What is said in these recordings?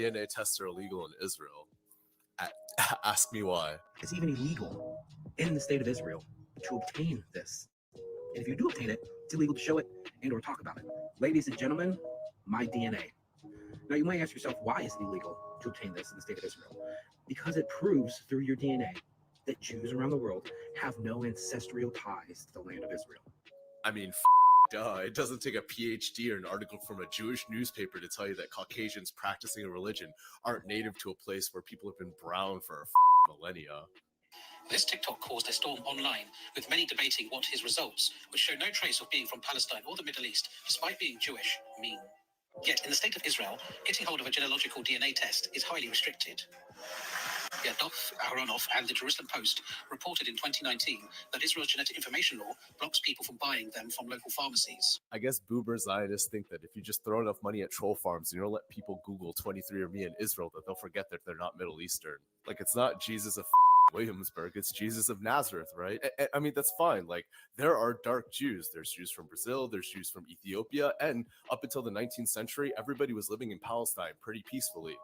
DNA tests are illegal in Israel. Ask me why. It's even illegal in the state of Israel to obtain this. And if you do obtain it, it's illegal to show it and or talk about it. Ladies and gentlemen, my DNA. Now you might ask yourself, why is it illegal to obtain this in the state of Israel? Because it proves through your DNA that Jews around the world have no ancestral ties to the land of Israel. I mean, duh. It doesn't take a PhD or an article from a Jewish newspaper to tell you that Caucasians practicing a religion aren't native to a place where people have been brown for millennia. This TikTok caused a storm online, with many debating what his results, which show no trace of being from Palestine or the Middle East, despite being Jewish, mean. Yet, in the state of Israel, getting hold of a genealogical DNA test is highly restricted. Yadof Aharonoff and the Jerusalem Post reported in 2019 that Israel's genetic information law blocks people from buying them from local pharmacies. I guess boomer Zionists think that if you just throw enough money at troll farms and you don't let people Google 23andMe in Israel, that they'll forget that they're not Middle Eastern. Like, it's not Jesus of Williamsburg, it's Jesus of Nazareth, right? I mean, that's fine. Like, there are dark Jews. There's Jews from Brazil, there's Jews from Ethiopia, and up until the 19th century, everybody was living in Palestine pretty peacefully.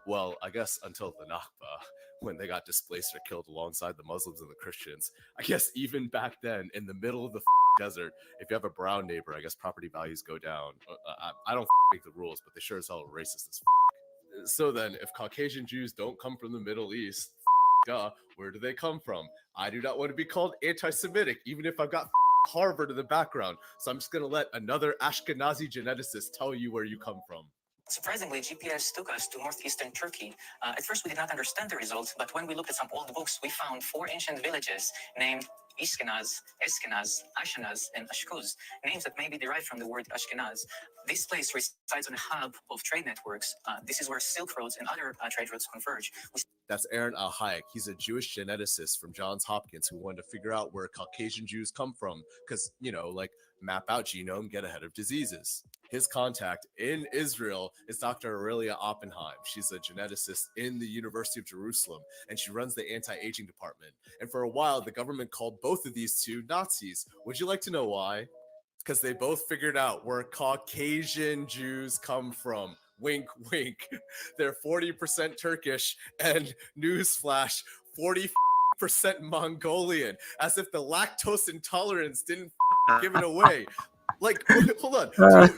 Well, I guess until the Nakba, when they got displaced or killed alongside the Muslims and the Christians. I guess even back then, in the middle of the desert, if you have a brown neighbor, I guess property values go down. I don't make the rules, but they sure as hell are racist as So then, if Caucasian Jews don't come from the Middle East, duh, where do they come from? I do not want to be called anti-Semitic, even if I've got Harvard in the background. So I'm just going to let another Ashkenazi geneticist tell you where you come from. Surprisingly, GPS took us to northeastern Turkey. At first, we did not understand the results, but when we looked at some old books, we found 4 ancient villages named Ishkenaz, Eskenaz, Ashenaz, and Ashkuz, names that may be derived from the word Ashkenaz. This place resides on a hub of trade networks. This is where Silk Roads and other trade routes converge. That's Aaron Al-Hayek. He's a Jewish geneticist from Johns Hopkins who wanted to figure out where Caucasian Jews come from because, like map out genome, get ahead of diseases. His contact in Israel is Dr. Aurelia Oppenheim. She's a geneticist in the University of Jerusalem, and she runs the anti-aging department. And for a while, the government called both of these two Nazis. Would you like to know why? Because they both figured out where Caucasian Jews come from. Wink, wink. They're 40% Turkish, and newsflash, 40% Mongolian. As if the lactose intolerance didn't give it away. Like, hold on.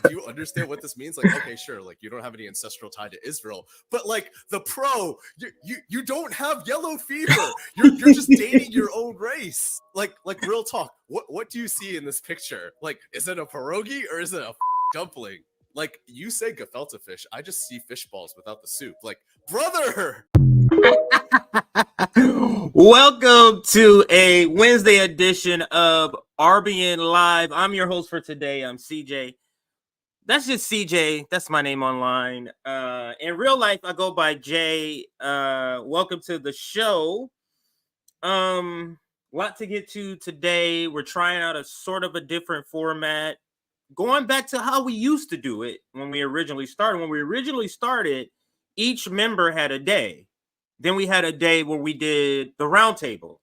Do you understand what this means? Like, okay, sure. Like, you don't have any ancestral tie to Israel, but like you don't have yellow fever. You're just dating your own race. Like real talk. What do you see in this picture? Like, is it a pierogi or is it a dumpling? Like, you say gefilte fish, I just see fish balls without the soup. Like, brother! Welcome to a Wednesday edition of RBN Live. I'm your host for today. I'm CJ. That's just CJ. That's my name online. In real life, I go by Jay. Welcome to the show. Lot to get to today. We're trying out a sort of a different format. Going back to how we used to do it when we originally started. When we originally started, each member had a day. Then we had a day where we did the roundtable.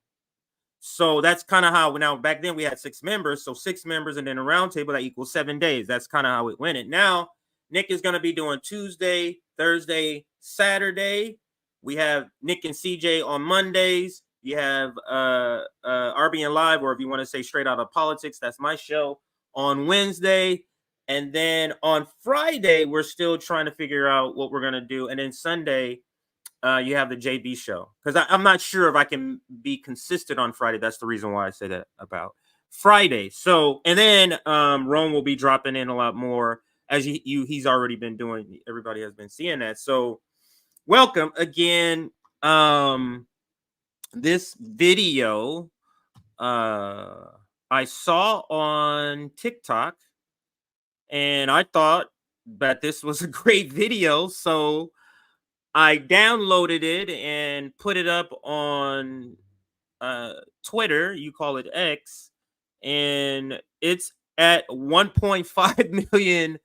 So that's kind of how, now back then we had 6 members. So 6 members and then a roundtable that equals 7 days. That's kind of how it went. And now Nick is going to be doing Tuesday, Thursday, Saturday. We have Nick and CJ on Mondays. You have RBN Live, or if you want to say Straight Out of Politics, that's my show, on Wednesday. And then on Friday, we're still trying to figure out what we're going to do. And then Sunday, you have the JB show. Because I'm not sure if I can be consistent on Friday. That's the reason why I say that about Friday. So, and then Rome will be dropping in a lot more, as he's already been doing. Everybody has been seeing that. So, welcome again. This video I saw on TikTok, and I thought that this was a great video, so I downloaded it and put it up on Twitter. You call it X, and it's at 1.5 million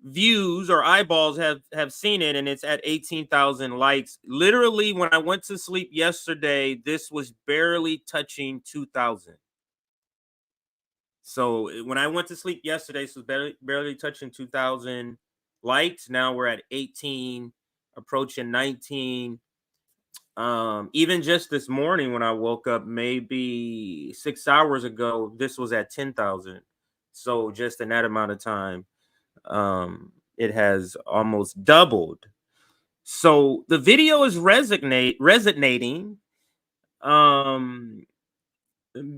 views, or eyeballs have seen it, and it's at 18,000 likes. Literally, when I went to sleep yesterday, this was barely touching 2,000. So when I went to sleep yesterday, this was barely touching 2,000 likes. Now we're at 18 approaching 19. Even just this morning when I woke up, maybe 6 hours ago, this was at 10,000. So just in that amount of time, it has almost doubled. So the video is resonating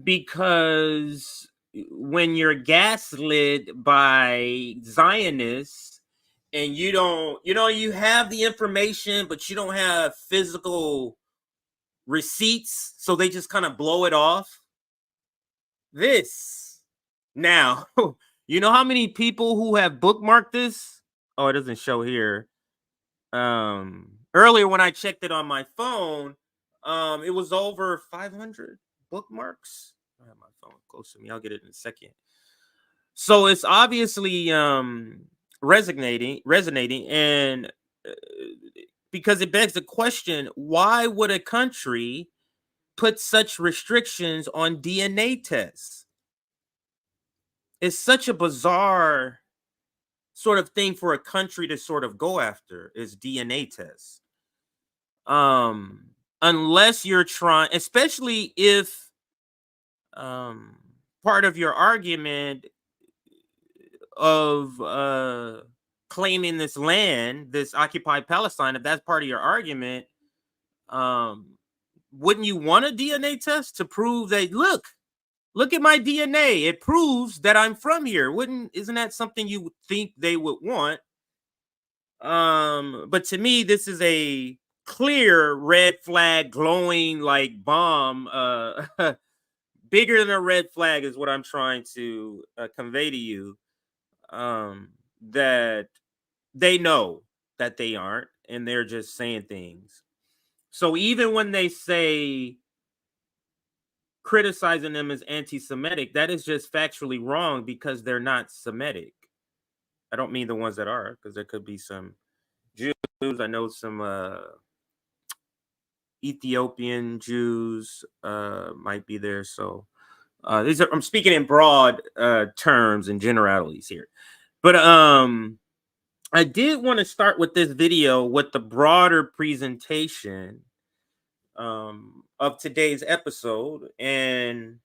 because when you're gaslit by Zionists and you have the information, but you don't have physical receipts, so they just kind of blow it off. This now, you know how many people who have bookmarked this? Oh, it doesn't show here. Earlier when I checked it on my phone, it was over 500 bookmarks. I have my phone close to me. I'll get it in a second. So it's obviously resonating, and because it begs the question, why would a country put such restrictions on DNA tests? It's such a bizarre sort of thing for a country to sort of go after, is DNA tests. Unless you're trying, especially if part of your argument of claiming this land, this occupied Palestine, if that's part of your argument, wouldn't you want a DNA test to prove that, look at my DNA, it proves that I'm from here? Isn't that something you would think they would want? But to me, this is a clear red flag, glowing like bomb. Bigger than a red flag is what I'm trying to convey to you. That they know that they aren't, and they're just saying things. So even when they say criticizing them as anti-Semitic, that is just factually wrong because they're not Semitic. I don't mean the ones that are, because there could be some Jews. I know some Ethiopian Jews might be there. So I'm speaking in broad terms and generalities here. But I did want to start with this video with the broader presentation of today's episode, and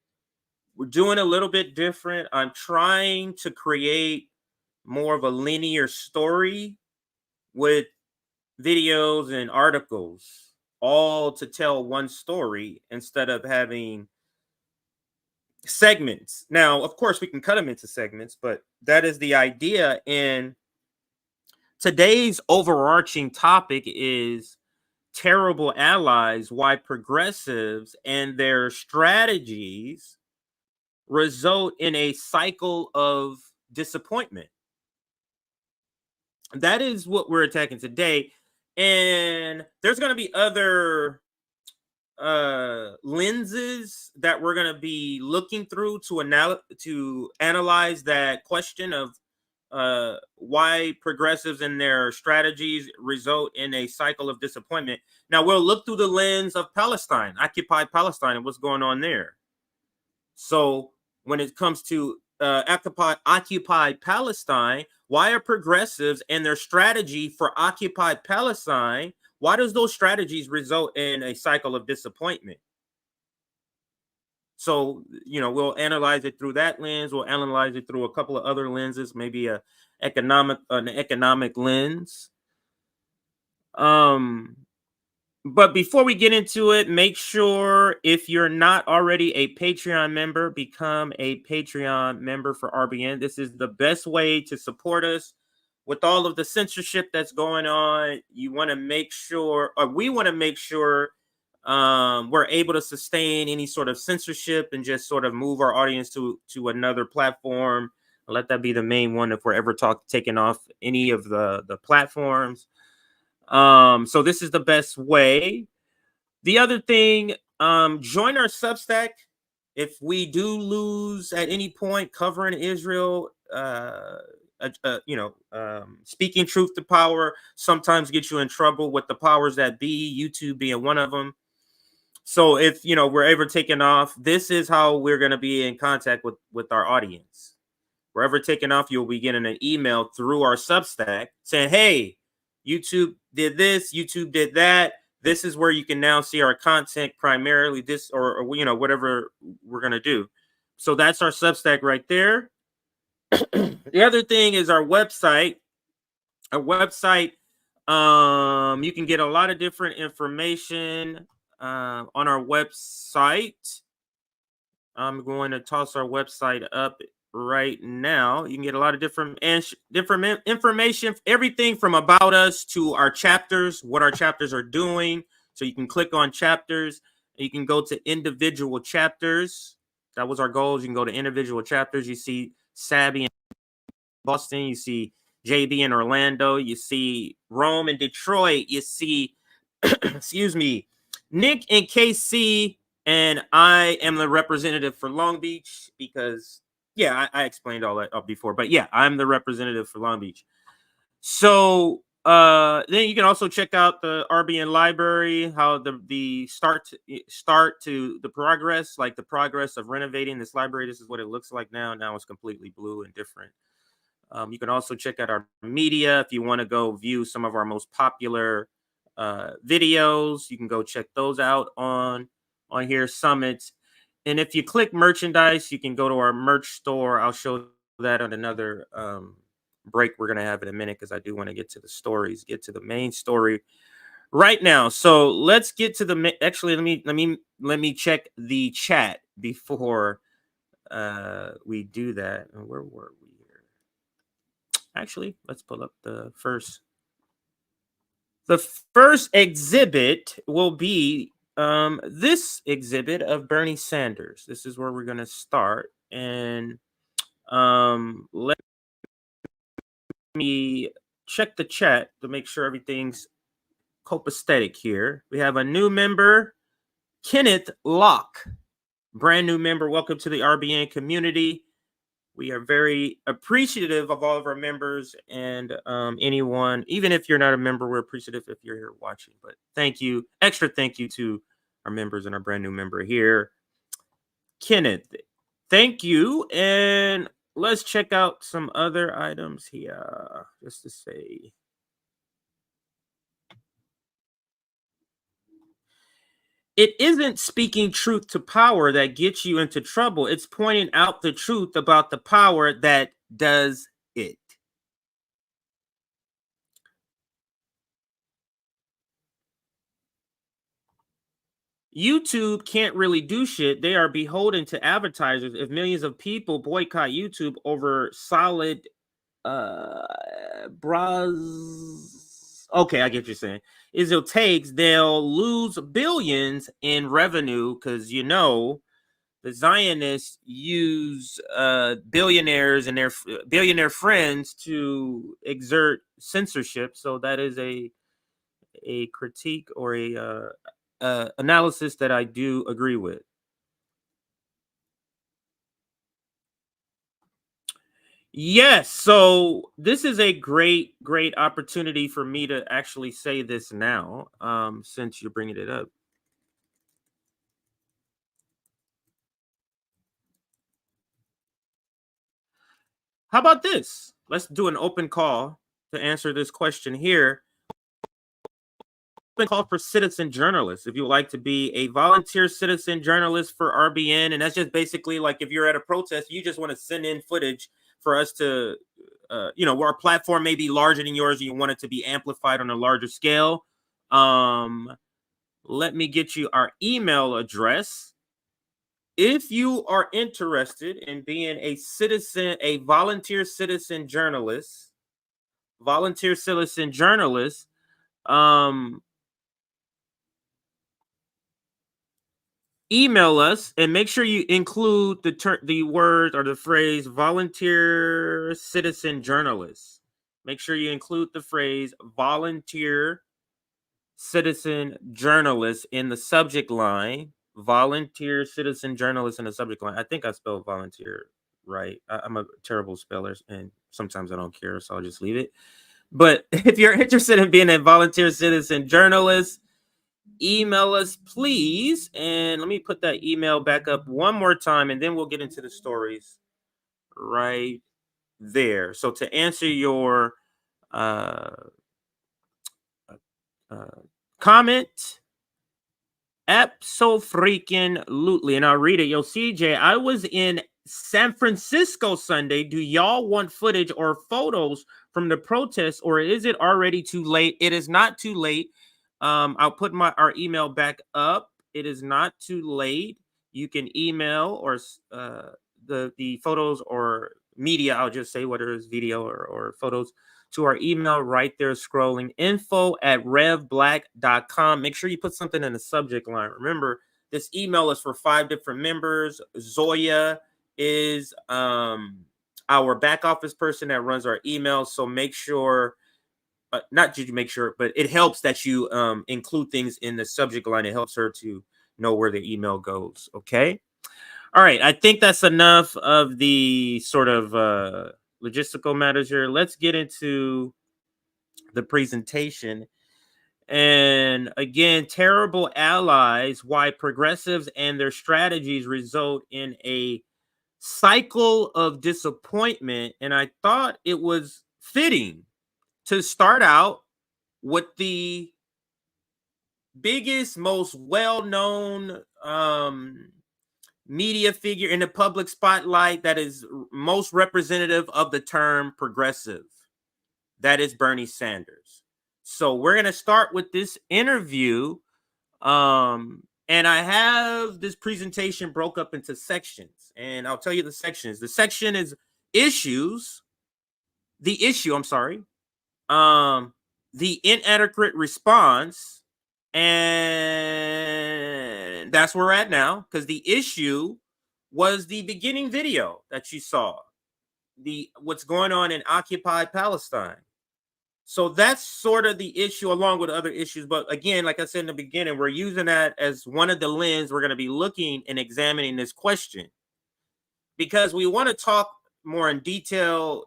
we're doing a little bit different. I'm trying to create more of a linear story with videos and articles, all to tell one story instead of having segments. Now, of course, we can cut them into segments, but that is the idea. And today's overarching topic is terrible allies, why progressives and their strategies result in a cycle of disappointment. That is what we're attacking today. And there's going to be other lenses that we're going to be looking through to analyze that question of why progressives and their strategies result in a cycle of disappointment. Now, we'll look through the lens of Palestine, occupied Palestine, and what's going on there. So when it comes to occupied Palestine, why are progressives and their strategy for occupied Palestine, why does those strategies result in a cycle of disappointment? So, we'll analyze it through that lens. We'll analyze it through a couple of other lenses, maybe an economic lens. But before we get into it, make sure, if you're not already a Patreon member, become a Patreon member for RBN. This is the best way to support us with all of the censorship that's going on. You want to make sure, or we want to make sure, we're able to sustain any sort of censorship and just sort of move our audience to another platform. Let that be the main one if we're ever taking off any of the platforms. So this is the best way. The other thing, join our Substack. If we do lose at any point covering Israel, speaking truth to power sometimes gets you in trouble with the powers that be, YouTube being one of them. So if, we're ever taking off, this is how we're going to be in contact with our audience. We're ever taking off, you'll be getting an email through our Substack saying, hey, YouTube did this, YouTube did that. This is where you can now see our content primarily, this or whatever we're going to do. So that's our Substack right there. The other thing is our website. Our website, you can get a lot of different information on our website. I'm going to toss our website up right now. You can get a lot of different information, everything from about us to our chapters, what our chapters are doing. So you can click on chapters. You can go to individual chapters. That was our goal. You can go to individual chapters. You see Sabby in Boston. You see JB in Orlando. You see Rome and Detroit. You see, excuse me, Nick and KC. And I am the representative for Long Beach because, yeah, I explained all that before. But yeah, I'm the representative for Long Beach. So then you can also check out the RBN library, how the start to the progress, like the progress of renovating this library. This is what it looks like now. Now it's completely blue and different. You can also check out our media if you want to go view some of our most popular videos. You can go check those out on here, Summits. And if you click merchandise, you can go to our merch store. I'll show that on another break we're going to have in a minute because I do want to get to the stories, get to the main story right now. So let's get to the actually let me check the chat before we do that. Where were we here? Actually, let's pull up the first. The first exhibit will be this exhibit of Bernie Sanders. This is where we're going to start. And let me check the chat to make sure everything's copacetic here. We have a new member, Kenneth Locke. Brand new member. Welcome to the RBN community. We are very appreciative of all of our members and anyone, even if you're not a member, we're appreciative if you're here watching. But thank you. Extra thank you to our members and our brand new member here. Kenneth, thank you. And let's check out some other items here, just to say. It isn't speaking truth to power that gets you into trouble. It's pointing out the truth about the power that does it. YouTube can't really do shit. They are beholden to advertisers. If millions of people boycott YouTube over solid okay, I get what you're saying. Israel takes, they'll lose billions in revenue because the Zionists use billionaires and their billionaire friends to exert censorship. So that is a critique or a analysis that I do agree with. Yes, so this is a great opportunity for me to actually say this now, since you're bringing it up. How about this? Let's do an open call to answer this question here. Open call for citizen journalists. If you would like to be a volunteer citizen journalist for RBN, and that's just basically like if you're at a protest, you just want to send in footage for us to, where our platform may be larger than yours, and you want it to be amplified on a larger scale. Let me get you our email address. If you are interested in being a volunteer citizen journalist, email us and make sure you include the word or the phrase volunteer citizen journalist. Make sure you include the phrase volunteer citizen journalist in the subject line. Volunteer citizen journalist in the subject line. I think I spelled volunteer right. I'm a terrible speller and sometimes I don't care, so I'll just leave it. But if you're interested in being a volunteer citizen journalist, email us, please. And let me put that email back up one more time, and then we'll get into the stories right there. So to answer your comment. Abso-freaking-lutely. And I'll read it. Yo, CJ, I was in San Francisco Sunday. Do y'all want footage or photos from the protest, or is it already too late? It is not too late. I'll put our email back up. It is not too late. You can email or the photos or media, I'll just say, whether it's video or photos, to our email right there scrolling, info@revblack.com. Make sure you put something in the subject line. Remember, this email is for 5 different members. Zoya is our back office person that runs our email. So make sure, not just make sure, but it helps that you include things in the subject line. It helps her to know where the email goes. Okay. All right. I think that's enough of the sort of logistical matters here. Let's get into the presentation. And again, terrible allies, why progressives and their strategies result in a cycle of disappointment. And I thought it was fitting to start out with the biggest, most well-known media figure in the public spotlight that is most representative of the term progressive. That is Bernie Sanders. So we're going to start with this interview. And I have this presentation broke up into sections. And I'll tell you the sections. The section is issues. The issue, I'm sorry. The inadequate response. And that's where we're at now, because the issue was the beginning video that you saw, what's going on in occupied Palestine. So that's sort of the issue, along with other issues. But again, like I said in the beginning, we're using that as one of the lenses we're going to be looking and examining this question, because we want to talk more in detail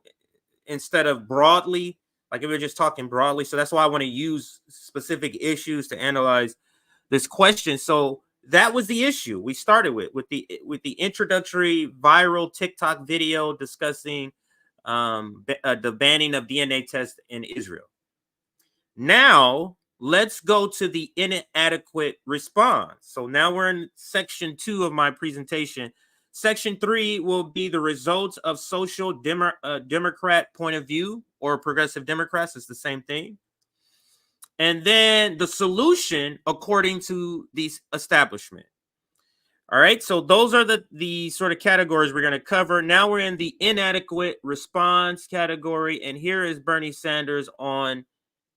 instead of broadly. Like if we're just talking broadly. So that's why I want to use specific issues to analyze this question. So that was the issue we started with the introductory viral TikTok video discussing the banning of DNA tests in Israel. Now let's go to the inadequate response. So now we're in section 2 of my presentation. Section 3 will be the results of social Democrat point of view, or progressive Democrats. It's the same thing. And then the solution according to the establishment. All right. So those are the sort of categories we're going to cover. Now we're in the inadequate response category. And here is Bernie Sanders on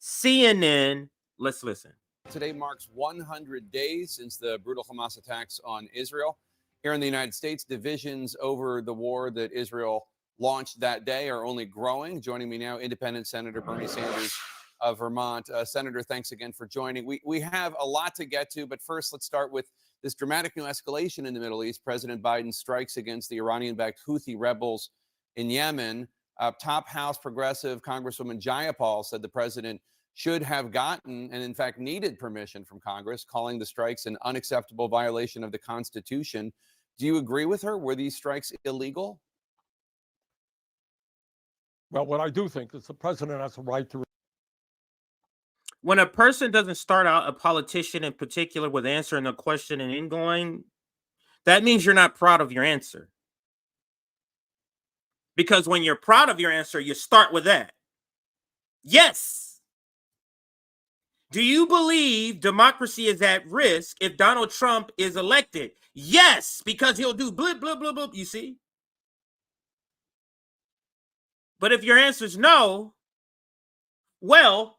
CNN. Let's listen. Today marks 100 days since the brutal Hamas attacks on Israel. Here in the United States, divisions over the war that Israel launched that day are only growing. Joining me now, Independent Senator Bernie Sanders of Vermont. Senator, thanks again for joining. We have a lot to get to, but first let's start with this dramatic new escalation in the Middle East. President Biden strikes against the Iranian-backed Houthi rebels in Yemen. Top House progressive Congresswoman Jayapal said the president should have gotten, and in fact needed, permission from Congress, calling the strikes an unacceptable violation of the Constitution. Do you agree with her? Were these strikes illegal? Well, what I do think is the president has a right to. When a person doesn't start out, a politician in particular, with answering a question and then going, that means you're not proud of your answer. Because when you're proud of your answer, you start with that. Yes. Do you believe democracy is at risk if Donald Trump is elected? Yes, because he'll do blip, blip, blip, blip, you see? But if your answer is no, well,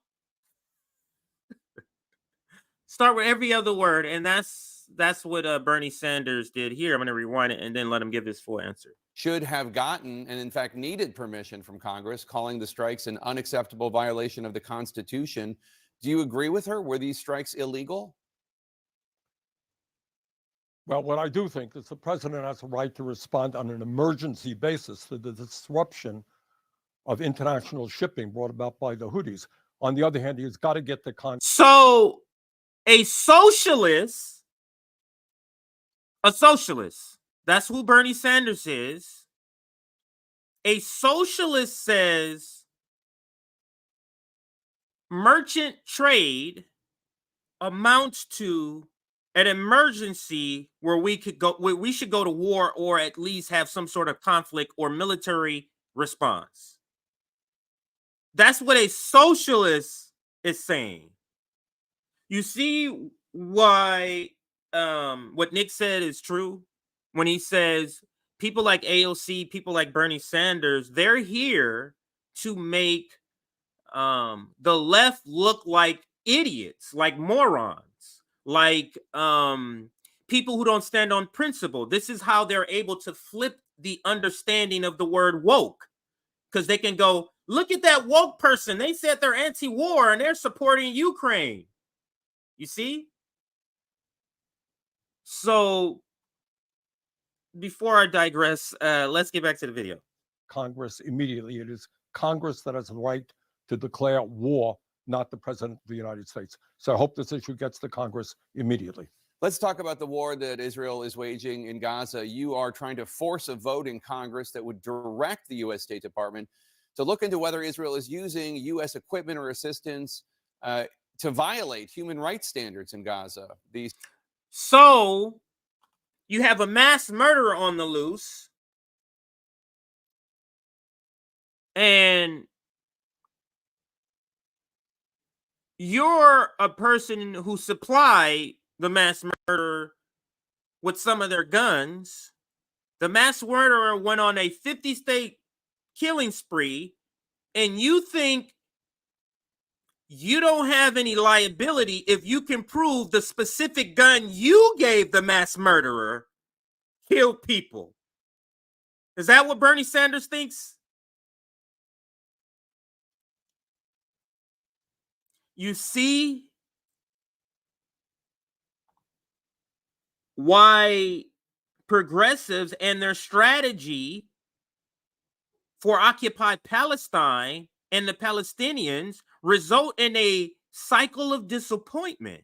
start with every other word, and that's what Bernie Sanders did here. I'm going to rewind it and then let him give his full answer. Should have gotten, and in fact needed, permission from Congress, calling the strikes an unacceptable violation of the Constitution. Do you agree with her? Were these strikes illegal? Well, what I do think is the president has a right to respond on an emergency basis to the disruption of international shipping brought about by the Houthis. On the other hand, he's got to get the So a socialist, that's who Bernie Sanders is. A socialist says merchant trade amounts to an emergency where we should go to war, or at least have some sort of conflict or military response. That's what a socialist is saying. You see why what Nick said is true when he says people like AOC, people like Bernie Sanders, they're here to make the left look like idiots, like morons, like people who don't stand on principle. This is how they're able to flip the understanding of the word woke, because they can go, look at that woke person. They said they're anti-war and they're supporting Ukraine. You see? So before I digress, let's get back to the video. Congress immediately. It is Congress that has the right to declare war, not the President of the United States. So I hope this issue gets to Congress immediately. Let's talk about the war that Israel is waging in Gaza. You are trying to force a vote in Congress that would direct the U.S. State Department to look into whether Israel is using U.S. equipment or assistance to violate human rights standards in Gaza. So you have a mass murderer on the loose, and you're a person who supplied the mass murderer with some of their guns. The mass murderer went on a 50-state killing spree, and you think you don't have any liability if you can prove the specific gun you gave the mass murderer killed people. Is that what Bernie Sanders thinks? You see why progressives and their strategy for occupied Palestine and the Palestinians result in a cycle of disappointment.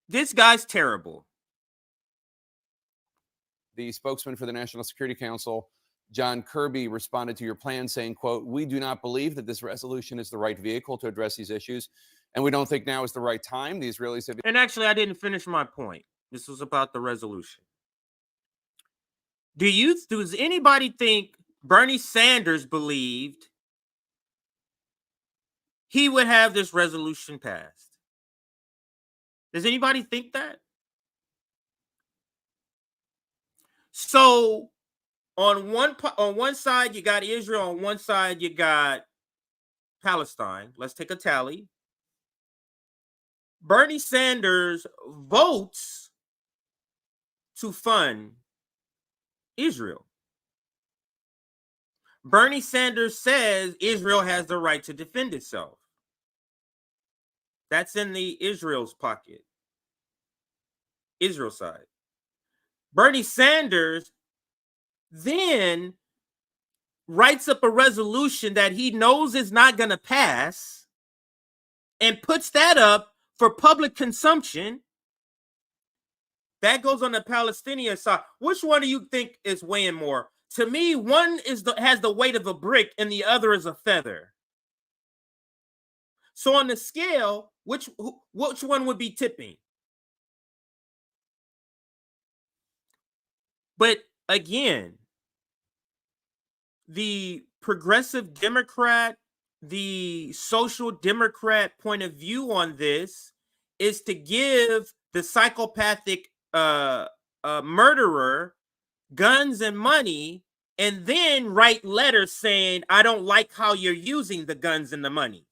This guy's terrible. The spokesman for the National Security Council, John Kirby, responded to your plan saying, quote, "We do not believe that this resolution is the right vehicle to address these issues, and we don't think now is the right time. The Israelis have..." And actually, I didn't finish my point. This was about the resolution. Does anybody think Bernie Sanders believed he would have this resolution passed? Does anybody think that? So on one side you got Israel, on one side you got Palestine. Let's take a tally. Bernie Sanders votes to fund Israel. Bernie Sanders says Israel has the right to defend itself. That's in the Israel's pocket. Israel side. Bernie Sanders then writes up a resolution that he knows is not going to pass and puts that up for public consumption. That goes on the Palestinian side. Which one do you think is weighing more? To me, one has the weight of a brick and the other is a feather. So on the scale, which one would be tipping? But again, the progressive Democrat, the social Democrat point of view on this is to give the psychopathic murderer guns and money, and then write letters saying, I don't like how you're using the guns and the money.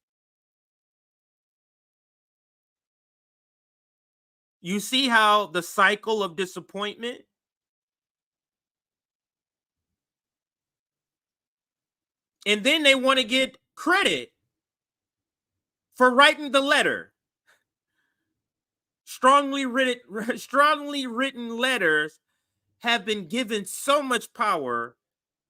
You see how the cycle of disappointment? And then they want to get credit for writing the letter. Strongly written letters have been given so much power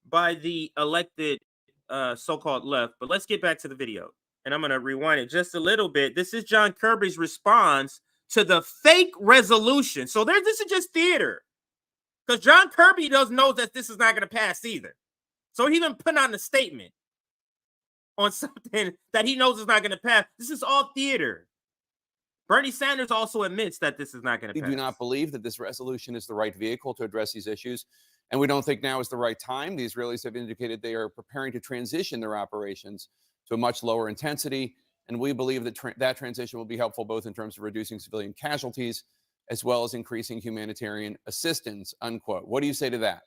by the elected so-called left. But let's get back to the video. And I'm going to rewind it just a little bit. This is John Kirby's response to the fake resolution. So this is just theater. Because John Kirby doesn't know that this is not going to pass either. So he even put out a statement on something that he knows is not going to pass. This is all theater. Bernie Sanders also admits that this is not going to pass. We do not believe that this resolution is the right vehicle to address these issues, and we don't think now is the right time. The Israelis have indicated they are preparing to transition their operations to a much lower intensity, and we believe that that transition will be helpful both in terms of reducing civilian casualties as well as increasing humanitarian assistance, unquote. What do you say to that?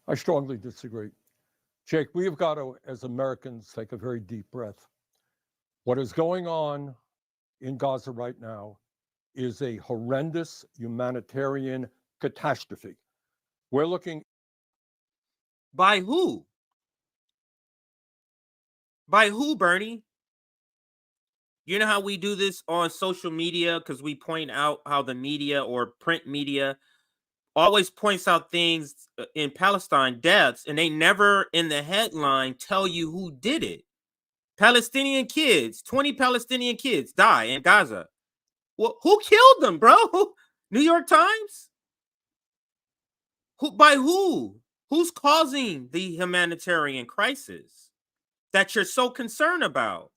I strongly disagree. Jake, we have got to, as Americans, take a very deep breath. What is going on in Gaza right now is a horrendous humanitarian catastrophe. We're looking. By who? By who, Bernie? You know how we do this on social media because we point out how the media or print media always points out things in Palestine, deaths, and they never in the headline tell you who did it. Palestinian kids, 20 Palestinian kids die in Gaza. Well, who killed them, bro? New York Times? Who? By who? Who's causing the humanitarian crisis that you're so concerned about?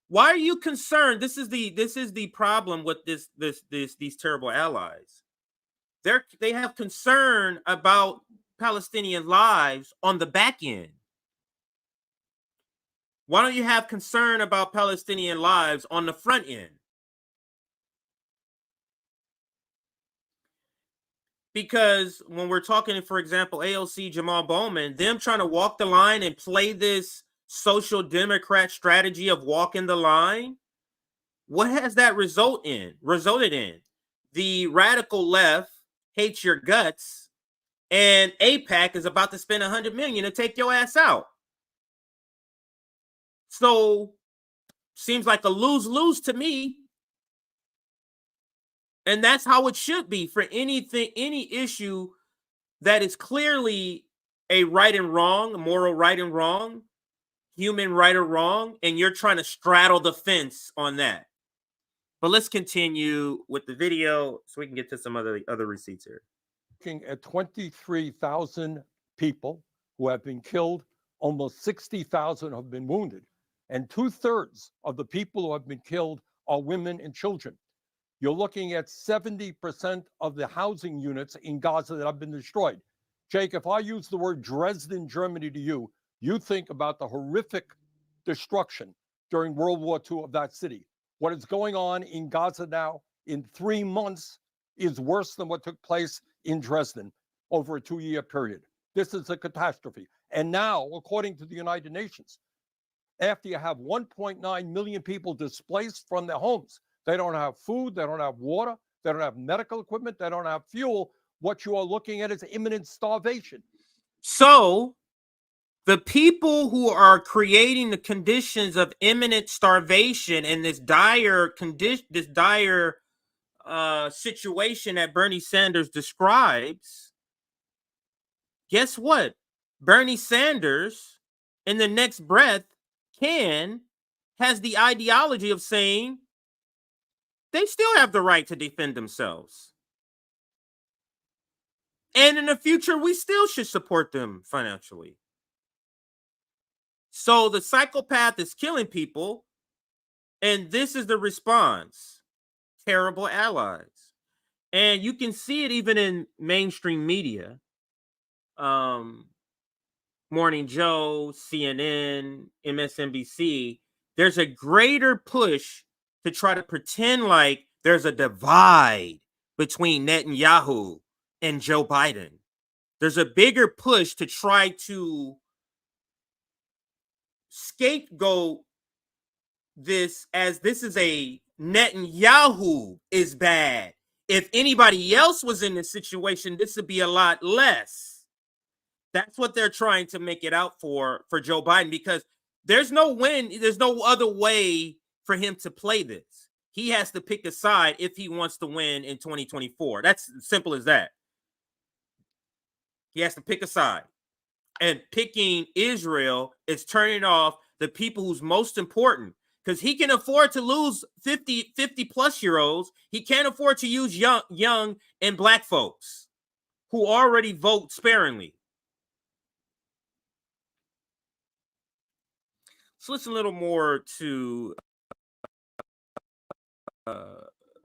Why are you concerned? This is the problem with these terrible allies. They have concern about Palestinian lives on the back end. Why don't you have concern about Palestinian lives on the front end? Because when we're talking, for example, AOC, Jamal Bowman, them trying to walk the line and play this social democrat strategy of walking the line, what has that resulted in? The radical left hates your guts, and AIPAC is about to spend $100 million to take your ass out. So, seems like a lose-lose to me. And that's how it should be for any issue that is clearly a right and wrong, a moral right and wrong, human right or wrong, and you're trying to straddle the fence on that. But let's continue with the video so we can get to some other receipts here. Looking at 23,000 people who have been killed, almost 60,000 have been wounded, and 2/3 of the people who have been killed are women and children. You're looking at 70% of the housing units in Gaza that have been destroyed. Jake, if I use the word Dresden, Germany to you, you think about the horrific destruction during World War II of that city. What is going on in Gaza now in 3 months is worse than what took place in Dresden over a 2-year period. This is a catastrophe. And now, according to the United Nations, after you have 1.9 million people displaced from their homes, they don't have food, they don't have water, they don't have medical equipment, they don't have fuel. What you are looking at is imminent starvation. So, the people who are creating the conditions of imminent starvation and this dire situation that Bernie Sanders describes, guess what? Bernie Sanders, in the next breath, has the ideology of saying they still have the right to defend themselves. And in the future, we still should support them financially. So the psychopath is killing people, and this is the response. Terrible allies. And you can see it even in mainstream media. Morning Joe, CNN, MSNBC. There's a greater push to try to pretend like there's a divide between Netanyahu and Joe Biden. There's a bigger push to try to scapegoat this as this is a Netanyahu is bad. If anybody else was in this situation, this would be a lot less. That's what they're trying to make it out for Joe Biden, because there's no other way for him to play this. He has to pick a side if he wants to win in 2024. That's simple as that. He has to pick a side. And picking Israel is turning off the people who's most important, because he can afford to lose 50 plus year olds. He can't afford to use young and black folks who already vote sparingly. let's listen a little more to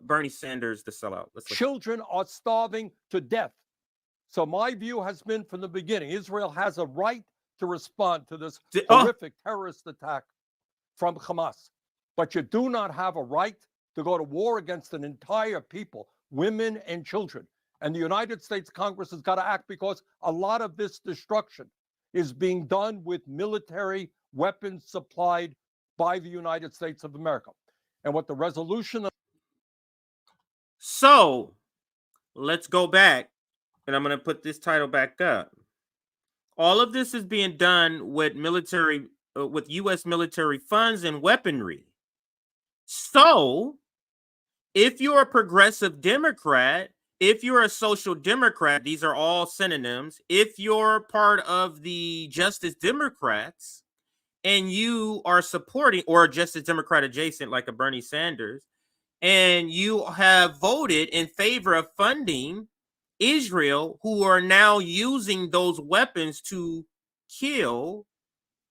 Bernie Sanders, the sellout. Let's listen. Children are starving to death. So my view has been from the beginning, Israel has a right to respond to this horrific terrorist attack from Hamas. But you do not have a right to go to war against an entire people, women and children. And the United States Congress has got to act, because a lot of this destruction is being done with military weapons supplied by the United States of America. And what the resolution of... So let's go back, and I'm going to put this title back up. All of this is being done with military, with U.S. military funds and weaponry. So if you're a progressive Democrat, if you're a social Democrat, these are all synonyms. If you're part of the Justice Democrats and you are supporting, or Justice Democrat adjacent like a Bernie Sanders, and you have voted in favor of funding Israel, who are now using those weapons to kill,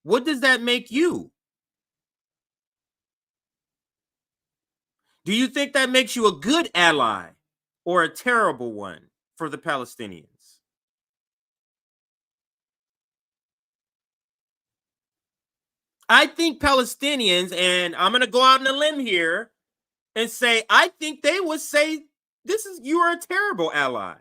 what does that make you? Do you think that makes you a good ally or a terrible one for the Palestinians? I think Palestinians, and I'm going to go out on a limb here and say, I think they would say, you are a terrible ally.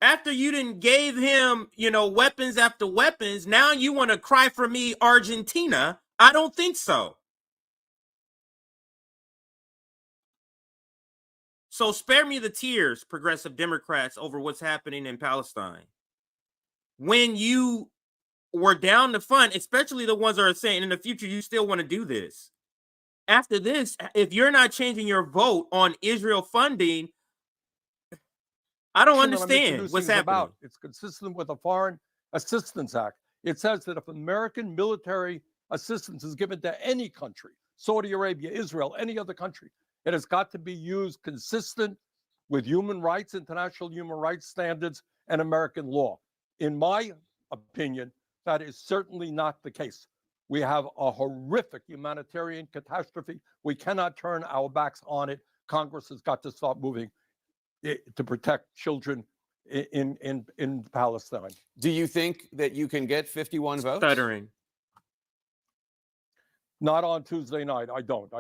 After you didn't gave him, weapons after weapons, now you want to cry for me, Argentina? I don't think so. So spare me the tears, progressive Democrats, over what's happening in Palestine. When you were down to fund, especially the ones that are saying in the future you still want to do this. After this, if you're not changing your vote on Israel funding, I don't understand what's happening. It's consistent with the Foreign Assistance Act. It says that if American military assistance is given to any country, Saudi Arabia, Israel, any other country, it has got to be used consistent with human rights, international human rights standards, and American law. In my opinion, that is certainly not the case. We have a horrific humanitarian catastrophe. We cannot turn our backs on it. Congress has got to start moving to protect children in Palestine. Do you think that you can get 51 votes? Stuttering. Not on Tuesday night. I don't.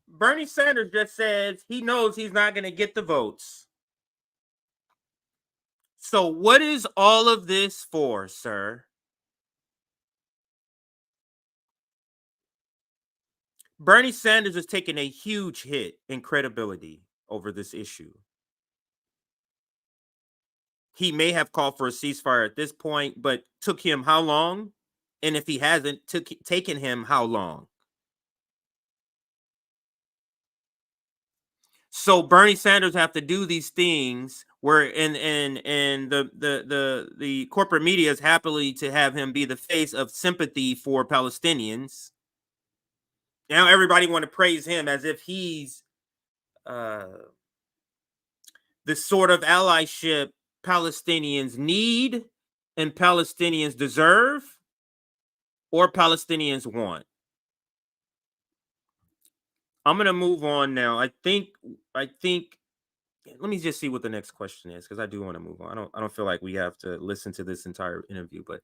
Bernie Sanders just says he knows he's not going to get the votes. So what is all of this for, sir? Bernie Sanders is taking a huge hit in credibility over this issue. He may have called for a ceasefire at this point, but took him how long? And if he hasn't, taken him how long? So Bernie Sanders have to do these things where the corporate media is happily to have him be the face of sympathy for Palestinians. Now everybody want to praise him as if he's the sort of allyship Palestinians need and Palestinians deserve or Palestinians want. I'm going to move on now. I think let me just see what the next question is, because I do want to move on. I don't feel like we have to listen to this entire interview, but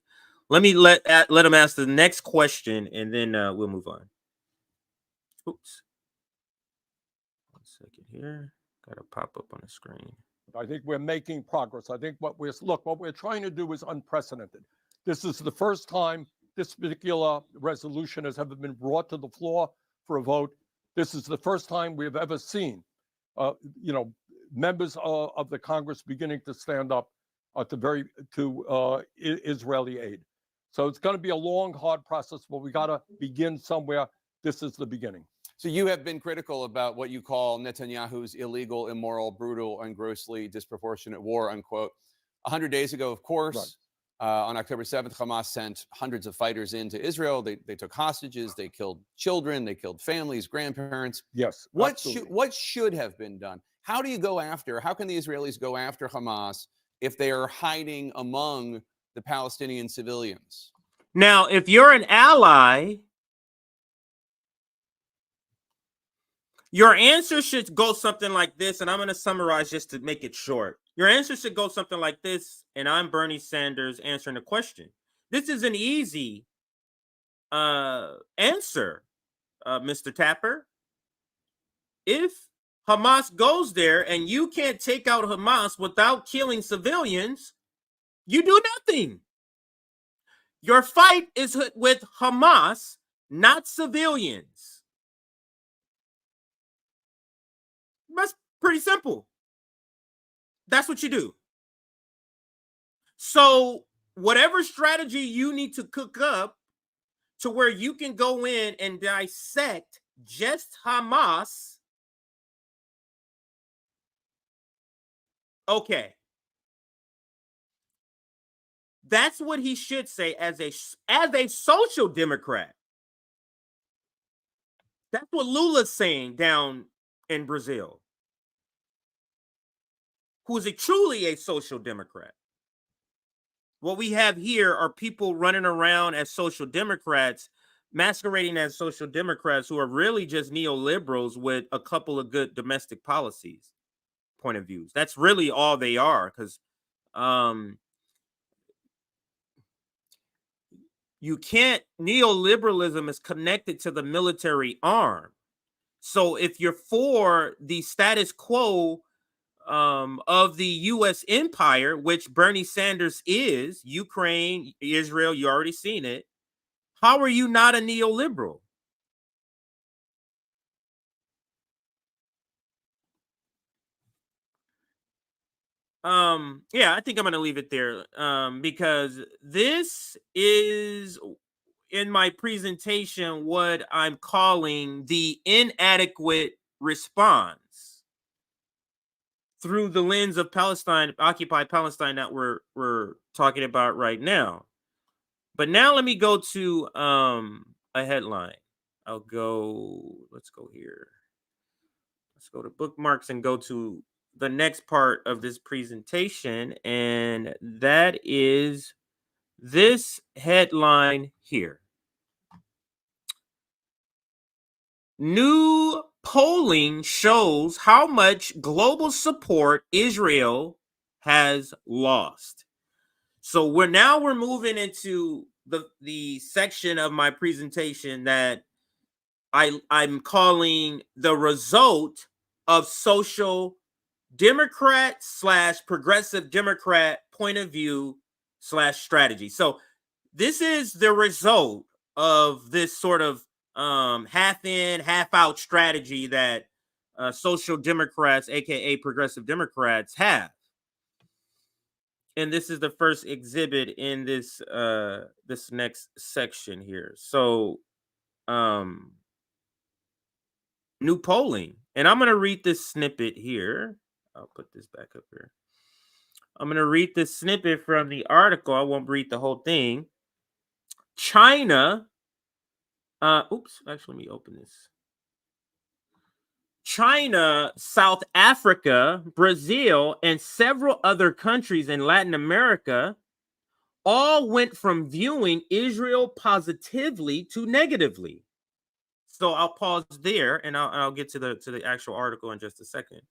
let me let him ask the next question, and then we'll move on. Oops. 1 second here. Got to pop up on the screen. I think we're making progress. I think what we're trying to do is unprecedented. This is the first time this particular resolution has ever been brought to the floor for a vote. This is the first time we have ever seen, members of the Congress beginning to stand up to Israeli aid. So it's going to be a long, hard process, but we got to begin somewhere. This is the beginning. So you have been critical about what you call Netanyahu's illegal, immoral, brutal, and grossly disproportionate war, unquote. 100 days ago, of course, right. On October 7th, Hamas sent hundreds of fighters into Israel. They took hostages. They killed children. They killed families, grandparents. Yes. What should have been done? How do you go after? How can the Israelis go after Hamas if they are hiding among the Palestinian civilians? Now, if you're an ally, your answer should go something like this, and I'm going to summarize just to make it short. Your answer should go something like this, and I'm Bernie Sanders answering the question. This is an easy answer, Mr. Tapper. If Hamas goes there and you can't take out Hamas without killing civilians, you do nothing. Your fight is with Hamas, not civilians. That's pretty simple. That's what you do. So whatever strategy you need to cook up to where you can go in and dissect just Hamas, okay. That's what he should say as a social democrat. That's what Lula's saying down in Brazil, who is truly a social democrat. What we have here are people running around as social democrats, masquerading as social democrats, who are really just neoliberals with a couple of good domestic policies, point of views. That's really all they are, because you can't, neoliberalism is connected to the military arm. So if you're for the status quo of the U.S. empire, which Bernie Sanders is, Ukraine, Israel, you already seen it, how are you not a neoliberal? Yeah, I think I'm going to leave it there because this is, in my presentation, what I'm calling the inadequate response through the lens of Palestine, occupied Palestine, that we're talking about right now. But now let me go to a headline. Let's go here. Let's go to bookmarks and go to the next part of this presentation, and that is this headline here. New polling shows how much global support Israel has lost. So we're moving into the section of my presentation that I'm calling the result of social Democrat / progressive Democrat point of view / strategy. So this is the result of this sort of half in, half out strategy that social Democrats, aka progressive Democrats, have. And this is the first exhibit in this this next section here. So new polling, and I'm going to read this snippet here. I'll put this back up here. I'm going to read this snippet from the article. I won't read the whole thing. China, actually, let me open this. China, South Africa, Brazil, and several other countries in Latin America all went from viewing Israel positively to negatively. So I'll pause there, and I'll get to the actual article in just a second.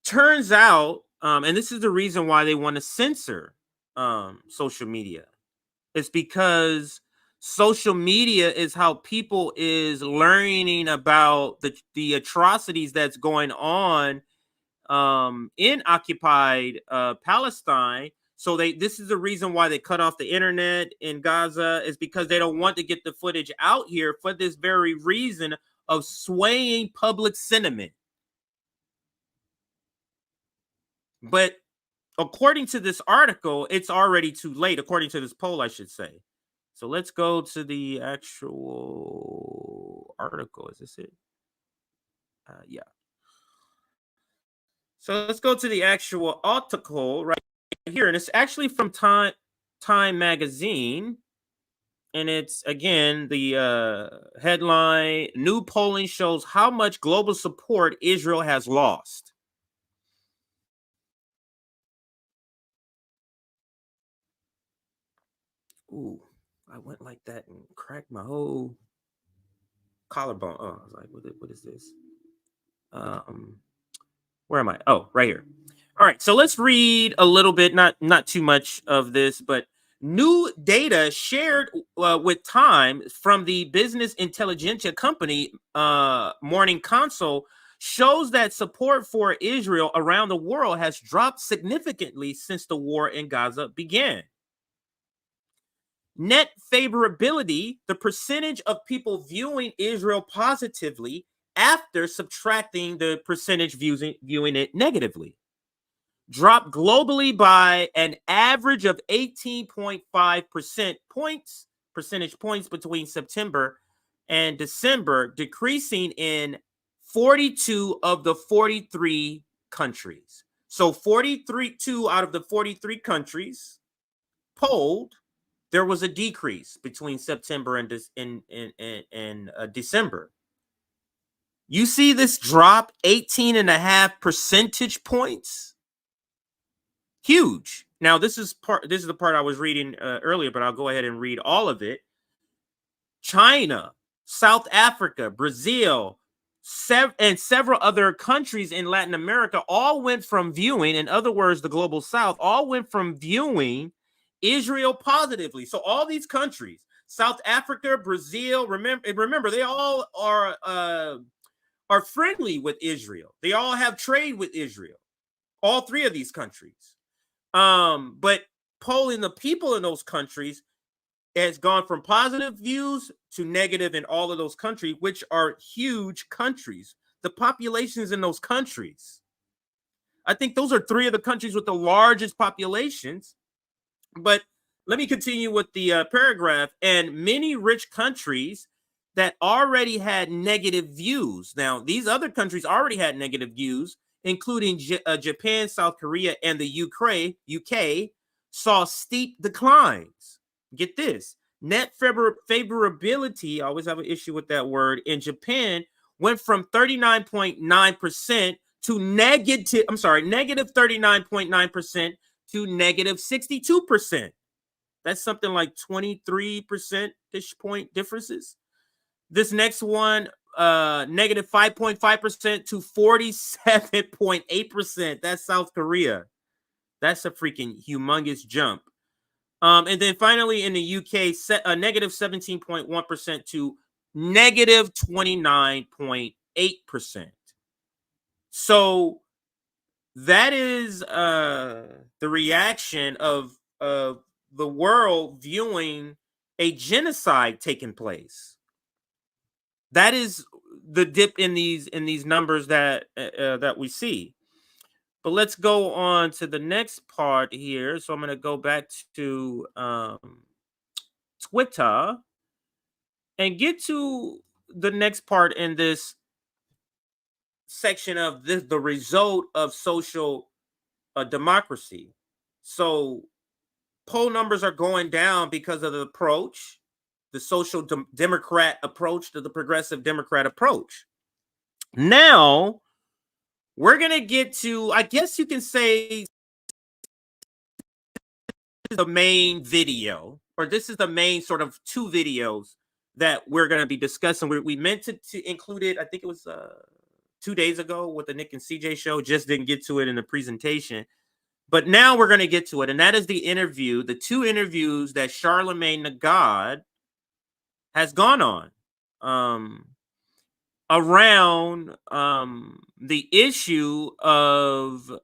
Turns out, and this is the reason why they want to censor social media. It's because social media is how people is learning about the atrocities that's going on in occupied Palestine. So this is the reason why they cut off the internet in Gaza, is because they don't want to get the footage out here for this very reason of swaying public sentiment. But according to this article, it's already too late. According to this poll, I should say. So let's go to the actual article. Is this it? Yeah. So let's go to the actual article right here. And it's actually from Time magazine. And it's, again, the headline, new polling shows how much global support Israel has lost. Ooh, I went like that and cracked my whole collarbone. Oh, I was like, what is this? Where am I? Oh, right here. All right, so let's read a little bit, not too much of this, but new data shared with Time from the business intelligentsia company Morning Consult shows that support for Israel around the world has dropped significantly since the war in Gaza began. Net favorability, the percentage of people viewing Israel positively after subtracting the percentage viewing it negatively, dropped globally by an average of 18.5% percentage points between September and December, decreasing in 42 of the 43 countries. So 42 out of the 43 countries polled, there was a decrease between September and December. You see this drop 18.5 percentage points? Huge. Now, this is the part I was reading earlier, but I'll go ahead and read all of it. China, South Africa, Brazil, and several other countries in Latin America all went from viewing, in other words, the global South, all went from viewing Israel positively. So all these countries, South Africa, Brazil, remember they all are friendly with Israel. They all have trade with Israel. All three of these countries. But polling the people in those countries has gone from positive views to negative in all of those countries, which are huge countries. The populations in those countries, I think those are three of the countries with the largest populations. But let me continue with the paragraph. And many rich countries that already had negative views. Now, these other countries already had negative views, including Japan, South Korea, and the UK, saw steep declines. Get this. Net favorability, I always have an issue with that word, in Japan went from 39.9% to negative 39.9% to negative 62%. That's something like 23%-ish point differences. This next one, negative 5.5% to 47.8%. That's South Korea. That's a freaking humongous jump. And then finally in the UK, negative 17.1% to negative 29.8%. So that is the reaction of the world viewing a genocide taking place. That is the dip in these numbers that we see. But let's go on to the next part here. So I'm going to go back to Twitter and get to the next part in this section of the result of social democracy. So poll numbers are going down because of the approach, the social democrat approach to the progressive Democrat approach. Now, we're going to get to, I guess you can say, the main video, or this is the main sort of two videos that we're going to be discussing. We meant to include it, I think it was 2 days ago with the Nick and CJ show, just didn't get to it in the presentation. But now we're going to get to it, and that is the two interviews that Charlamagne the God has gone on around the issue of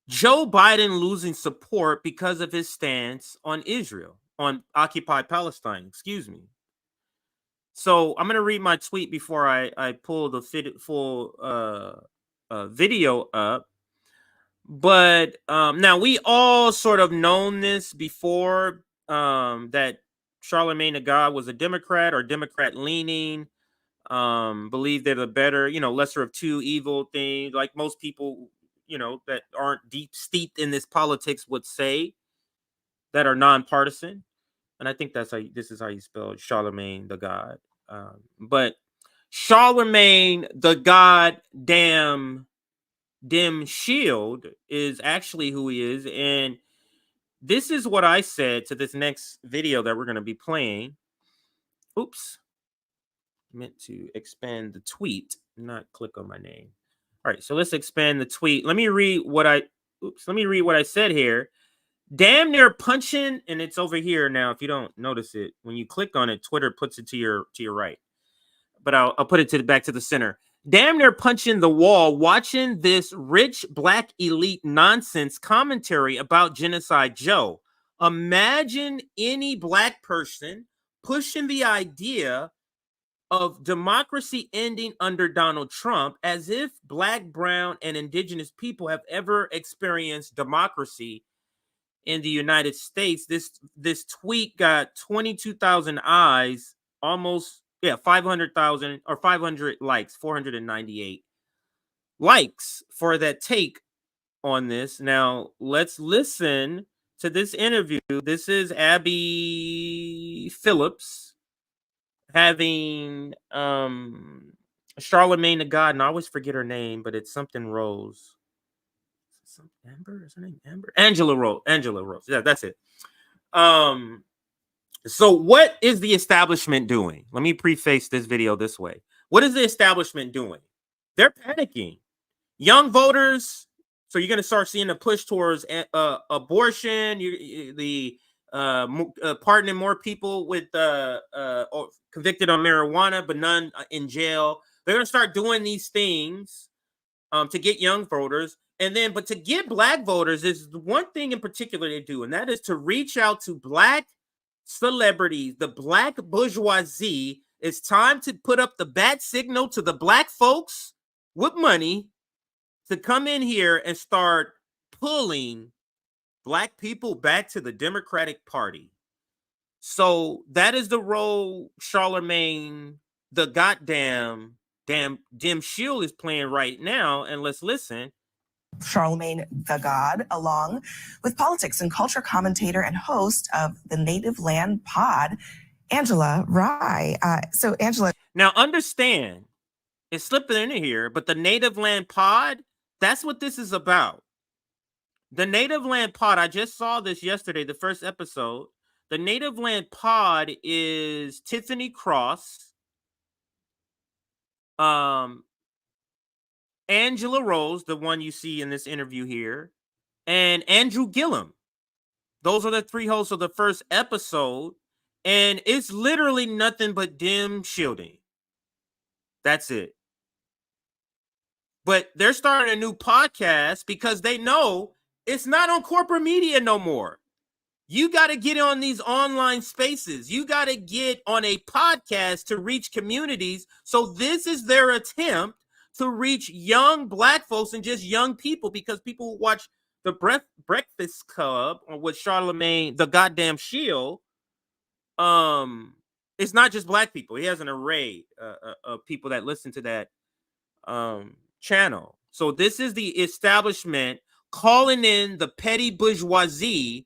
Joe Biden losing support because of his stance on Israel, on occupied Palestine, excuse me. So I'm going to read my tweet before I pull the full video up. But now we all sort of known this before, that Charlamagne the God was a Democrat or Democrat leaning, believe they're the better, lesser of two evil thing, like most people, that aren't steeped in this politics would say. that are nonpartisan. And I think this is how you spell Charlamagne the God. But Charlamagne the goddamn Shield is actually who he is. And this is what I said to this next video that we're going to be playing. Oops. Meant to expand the tweet, not click on my name. All right, so let's expand the tweet. Let me read what I said here. Damn near punching, and it's over here now. If you don't notice it, when you click on it, Twitter puts it to your right. But I'll put it back to the center. Damn near punching the wall watching this rich black elite nonsense commentary about Genocide Joe. Imagine any black person pushing the idea of democracy ending under Donald Trump, as if black, brown, and indigenous people have ever experienced democracy in the United States. This tweet got 22,000 eyes, almost 500,000 or 500 likes, 498 likes for that take on this. Now let's listen to this interview. This is Abby Phillips having Charlamagne the God, and I always forget her name, but it's something Rose. Amber? Is her name Amber? Angela Rose. Yeah, that's it. So what is the establishment doing? Let me preface this video this way. What is the establishment doing? They're panicking. Young voters, so you're going to start seeing a push towards abortion, pardoning more people with convicted on marijuana, but none in jail. They're going to start doing these things to get young voters. But to get black voters is one thing in particular they do, and that is to reach out to black celebrities, the black bourgeoisie. It's time to put up the bat signal to the black folks with money to come in here and start pulling black people back to the Democratic Party. So that is the role Charlamagne, the goddamn Shill is playing right now. And let's listen. Charlamagne the God, along with politics and culture commentator and host of the Native Land Pod, Angela Rye. So Angela. Now understand, it's slipping in here, but the Native Land Pod, that's what this is about. The Native Land Pod, I just saw this yesterday, the first episode. The Native Land Pod is Tiffany Cross, Angela Rose, the one you see in this interview here, and Andrew Gillum. Those are the three hosts of the first episode, and it's literally nothing but dim shielding. That's it. But they're starting a new podcast because they know it's not on corporate media no more. You got to get on these online spaces. You got to get on a podcast to reach communities. So this is their attempt to reach young black folks and just young people, because people who watch the Breakfast Club or with Charlamagne, the goddamn Shill, it's not just black people. He has an array of people that listen to that channel. So this is the establishment calling in the petty bourgeoisie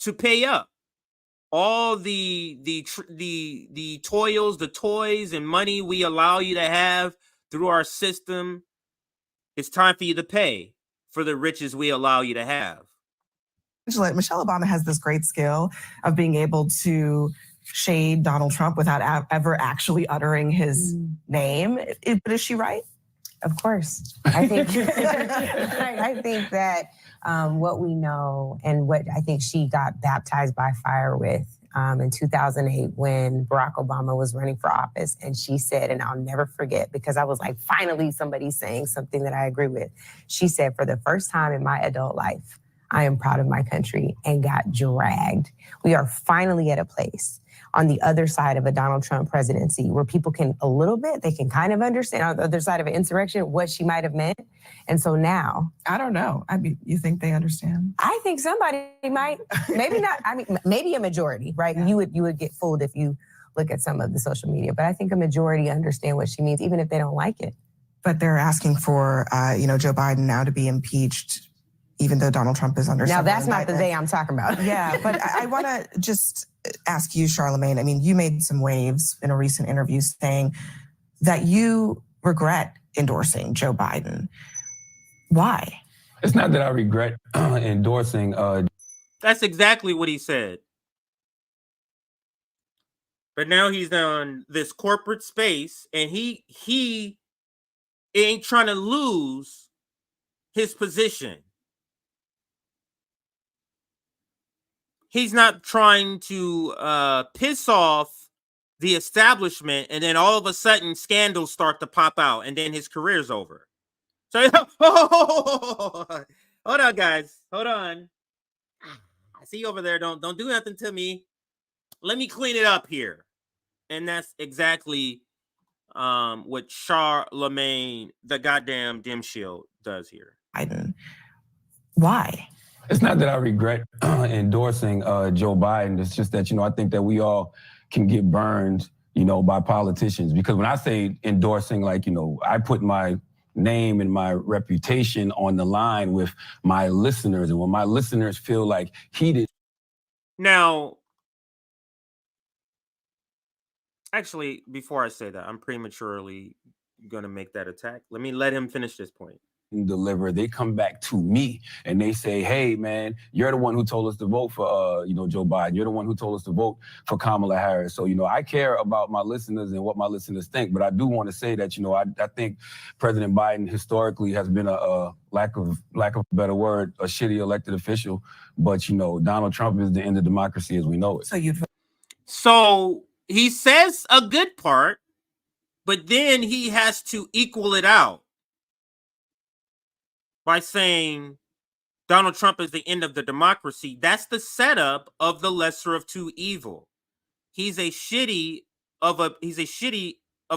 to pay up. All the toys and money we allow you to have through our system, it's time for you to pay for the riches we allow you to have. Michelle Obama has this great skill of being able to shade Donald Trump without ever actually uttering his name. But is she right? Of course. I think I think that what we know and what I think she got baptized by fire with in 2008 when Barack Obama was running for office. And she said, and I'll never forget, because I was like, finally somebody's saying something that I agree with. She said, for the first time in my adult life, I am proud of my country, and got dragged. We are finally at a place on the other side of a Donald Trump presidency where people can a little bit, they can kind of understand on the other side of an insurrection what she might have meant. And so now, I don't know. I mean, you think they understand? I think somebody might, maybe not. I mean, maybe a majority, right? Yeah. You would get fooled if you look at some of the social media, but I think a majority understand what she means, even if they don't like it. But they're asking for, Joe Biden now to be impeached, even though Donald Trump is under Now, several that's not the indictments. day I'm talking about. Yeah, but I want to just ask you, Charlamagne. I mean, you made some waves in a recent interview saying that you regret endorsing Joe Biden. Why? It's not that I regret endorsing. That's exactly what he said. But now he's on this corporate space, and he ain't trying to lose his position. He's not trying to piss off the establishment, and then all of a sudden scandals start to pop out, and then his career's over. So, hold on, guys. Hold on. I see you over there. Don't do nothing to me. Let me clean it up here. And that's exactly what Charlamagne, the goddamn dim shield, does here. Biden. Why? It's not that I regret endorsing Joe Biden. It's just that, I think that we all can get burned, by politicians. Because when I say endorsing, like, I put my name and my reputation on the line with my listeners. And when my listeners feel like heated. Now, actually, before I say that, I'm prematurely going to make that attack. Let him finish this point. Deliver, they come back to me and they say, hey man, you're the one who told us to vote for Joe Biden. You're the one who told us to vote for Kamala Harris. So I care about my listeners and what my listeners think, but I do want to say that I think President Biden historically has been a lack of a better word, a shitty elected official. But Donald Trump is the end of democracy as we know it. So he says a good part, but then he has to equal it out by saying Donald Trump is the end of the democracy. That's the setup of the lesser of two evil. He's a shitty of a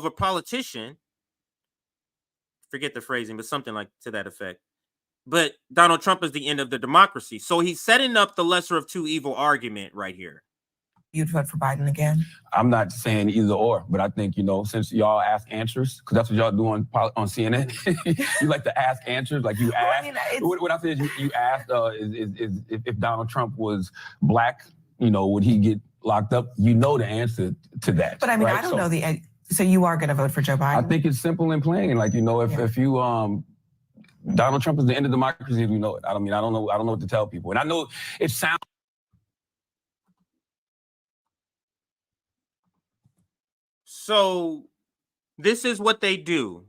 politician. Forget the phrasing, but something like to that effect. But Donald Trump is the end of the democracy. So he's setting up the lesser of two evil argument right here. You'd vote for Biden again? I'm not saying either or, but I think, since y'all ask answers, because that's what y'all do on CNN, you like to ask answers, like you ask. What I said is you asked is if Donald Trump was black, would he get locked up? You know the answer to that. But I mean, right? I don't know the. So you are going to vote for Joe Biden? I think it's simple and plain. Like, if you Donald Trump is the end of democracy as we know it. I don't know what to tell people. And I know it sounds. So this is what they do.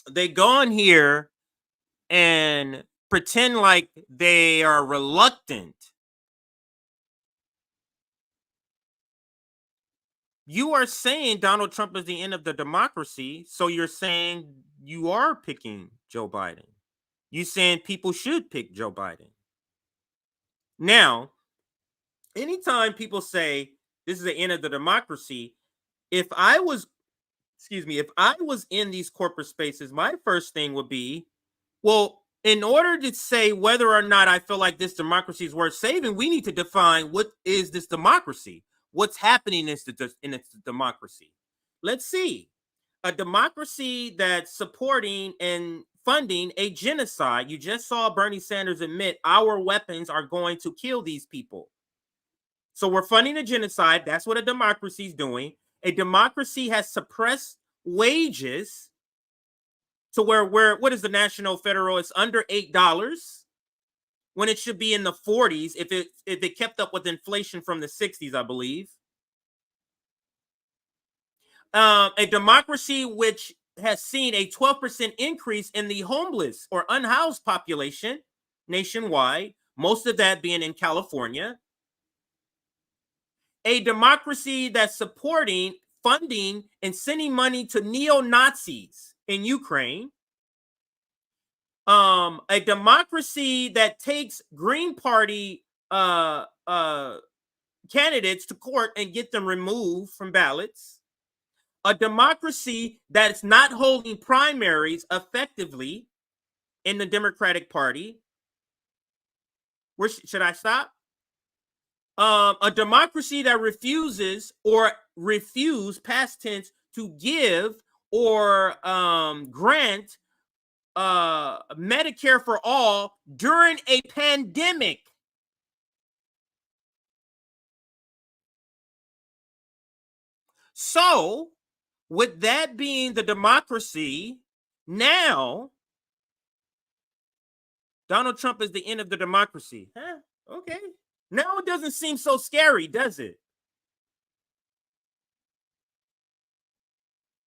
They go on here and pretend like they are reluctant. You are saying Donald Trump is the end of the democracy, so you're saying you are picking Joe Biden. You're saying people should pick Joe Biden. Now, anytime people say this is the end of the democracy, if I was in these corporate spaces, my first thing would be, well, in order to say whether or not I feel like this democracy is worth saving, we need to define what is this democracy? What's happening in its democracy? Let's see. A democracy that's supporting and funding a genocide. You just saw Bernie Sanders admit our weapons are going to kill these people. So we're funding a genocide. That's what a democracy is doing. A democracy has suppressed wages to where what is the national federal? It's under $8 when it should be in the 40s if it kept up with inflation from the 60s, I believe. A democracy which has seen a 12% increase in the homeless or unhoused population nationwide, most of that being in California. A democracy that's supporting, funding, and sending money to neo-Nazis in Ukraine. A democracy that takes Green Party candidates to court and get them removed from ballots. A democracy that's not holding primaries effectively in the Democratic Party. Where should I stop? A democracy that refuses past tense to give or grant Medicare for all during a pandemic. So, with that being the democracy, now Donald Trump is the end of the democracy. Huh? Okay. Now it doesn't seem so scary, does it?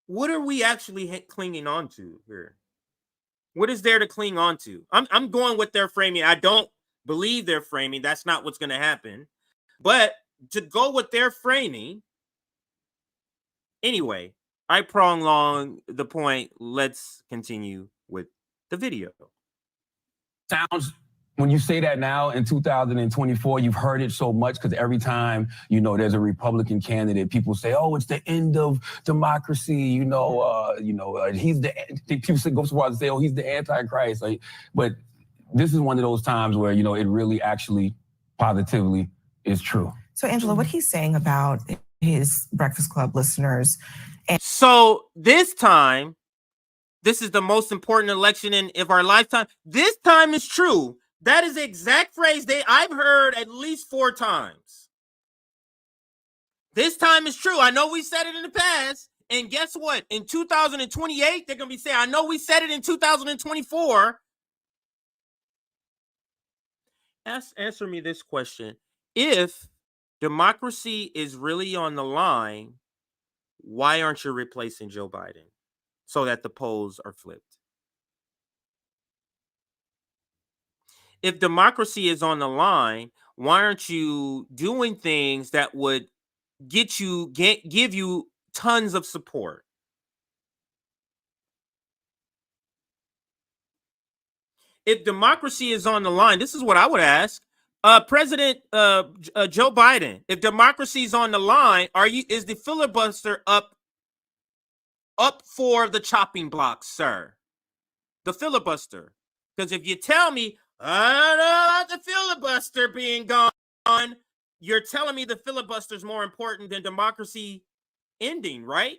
What are we actually clinging on to here? What is there to cling on to? I'm going with their framing. I don't believe their framing. That's not what's going to happen. But to go with their framing, anyway, I prolong the point. Let's continue with the video. Sounds, when you say that now in 2024, you've heard it so much because every time, you know, there's a Republican candidate, people say, oh, it's the end of democracy. He's the, people go so far as to say, oh, he's the Antichrist. Like, but this is one of those times where, you know, it really actually positively is true. So, Angela, what he's saying about his Breakfast Club listeners. So this time, this is the most important election of our lifetime. This time is true. That is the exact phrase I've heard at least 4 times. This time is true. I know we said it in the past. And guess what? In 2028, they're going to be saying, I know we said it in 2024. Answer me this question. If democracy is really on the line, why aren't you replacing Joe Biden so that the polls are flipped? If democracy is on the line, why aren't you doing things that would give you tons of support? If democracy is on the line, this is what I would ask. President Joe Biden, if democracy is on the line, is the filibuster up for the chopping block, sir? The filibuster. Because if you tell me, I don't know about the filibuster being gone, you're telling me the filibuster is more important than democracy ending, right?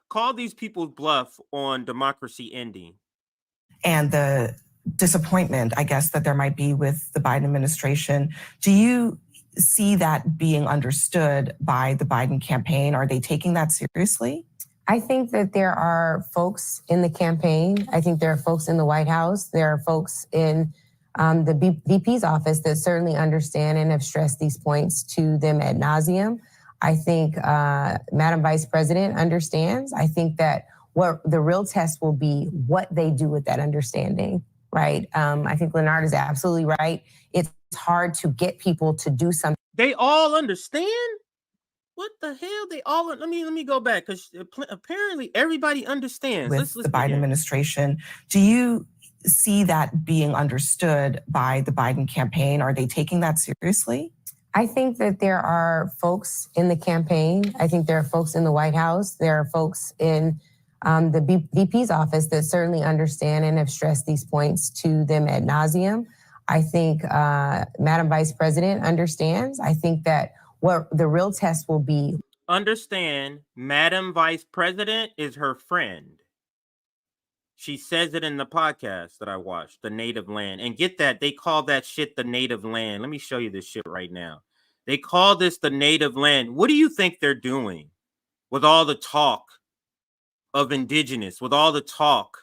Call these people's bluff on democracy ending. And the disappointment, I guess, that there might be with the Biden administration. Do you see that being understood by the Biden campaign? Are they taking that seriously? I think that there are folks in the campaign. I think there are folks in the White House. There are folks in the VP's office that certainly understand and have stressed these points to them ad nauseum. I think Madam Vice President understands. I think that what the real test will be what they do with that understanding, right? I think Leonard is absolutely right. It's hard to get people to do something. They all understand? What the hell? They all let me go back because apparently everybody understands. With the Biden administration, do you see that being understood by the Biden campaign? Are they taking that seriously? I think that there are folks in the campaign. I think there are folks in the White House. There are folks in the VP's office that certainly understand and have stressed these points to them ad nauseum. I think Madam Vice President understands. I think that what the real test will be. Understand, Madam Vice President is her friend. She says it in the podcast that I watched, The Native Land. And get that, they call that shit the Native Land. Let me show you this shit right now. They call this the Native Land. What do you think they're doing with all the talk of indigenous, with all the talk?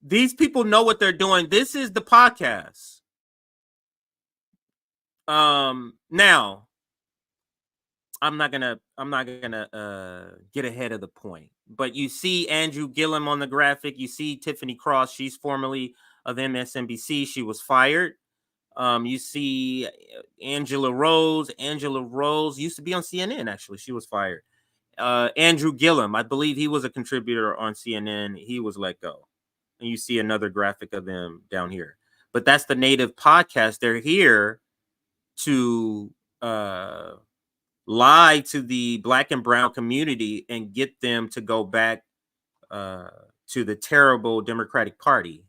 These people know what they're doing. This is the podcast. Now, I'm not gonna get ahead of the point, but you see Andrew Gillum on the graphic. You see Tiffany Cross. She's formerly of MSNBC. She was fired. You see Angela Rose. Angela Rose used to be on CNN. Actually, she was fired. Andrew Gillum, I believe he was a contributor on CNN. He was let go. And you see another graphic of them down here. But that's the Native podcast. They're here to lie to the Black and brown community and get them to go back to the terrible Democratic Party.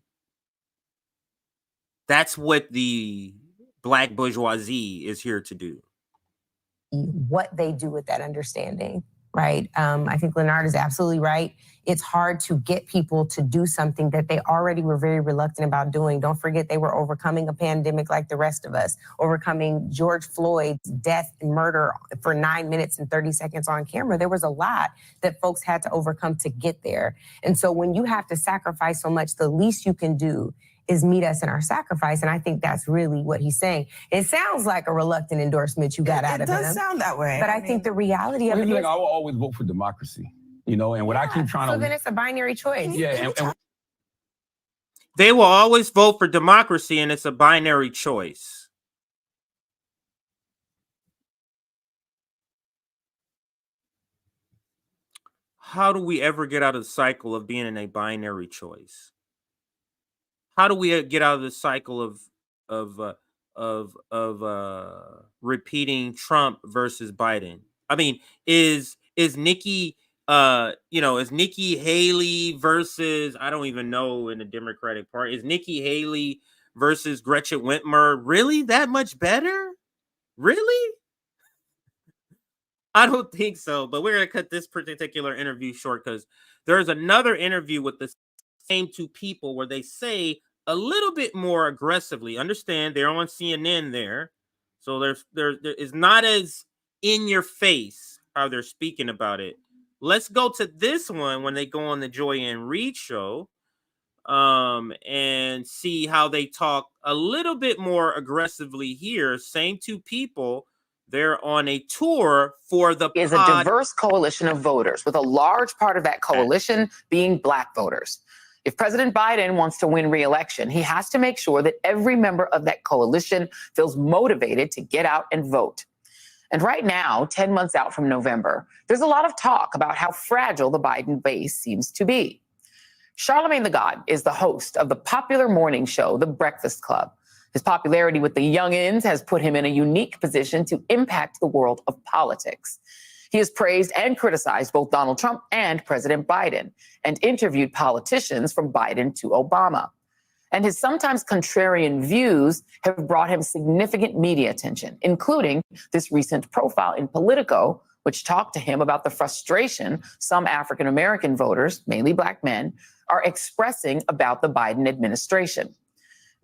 That's what the Black bourgeoisie is here to do. What they do with that understanding, right? I think Leonard is absolutely right. It's hard to get people to do something that they already were very reluctant about doing. Don't forget, they were overcoming a pandemic like the rest of us, overcoming George Floyd's death and murder for 9 minutes and 30 seconds on camera. There was a lot that folks had to overcome to get there. And so when you have to sacrifice so much, the least you can do is meet us in our sacrifice. And I think that's really what he's saying. It sounds like a reluctant endorsement you got out of him. It does sound that way. But I think the reality of it is... I will always vote for democracy, you know, and what I keep trying to... So then it's a binary choice. Yeah, and They will always vote for democracy, and it's a binary choice. How do we ever get out of the cycle of being in a binary choice? How do we get out of the cycle of repeating Trump versus Biden? I mean, is Nikki is Nikki Haley versus, I don't even know, in the Democratic Party, is Nikki Haley versus Gretchen Whitmer really that much better? Really? I don't think so, but we're going to cut this particular interview short because there's another interview with the same two people where they say a little bit more aggressively. Understand, they're on CNN there, so there is not as in your face how they're speaking about it. Let's go to this one when they go on the Joy and Reid show and see how they talk a little bit more aggressively here. Same two people. They're on a tour for the is a diverse coalition of voters, with a large part of that coalition being Black voters. If President Biden wants to win re-election, he has to make sure that every member of that coalition feels motivated to get out and vote. And right now, 10 months out from November, there's a lot of talk about how fragile the Biden base seems to be. Charlamagne the God is the host of the popular morning show, The Breakfast Club. His popularity with the youngins has put him in a unique position to impact the world of politics. He has praised and criticized both Donald Trump and President Biden, and interviewed politicians from Biden to Obama. And his sometimes contrarian views have brought him significant media attention, including this recent profile in Politico, which talked to him about the frustration some African-American voters, mainly Black men, are expressing about the Biden administration.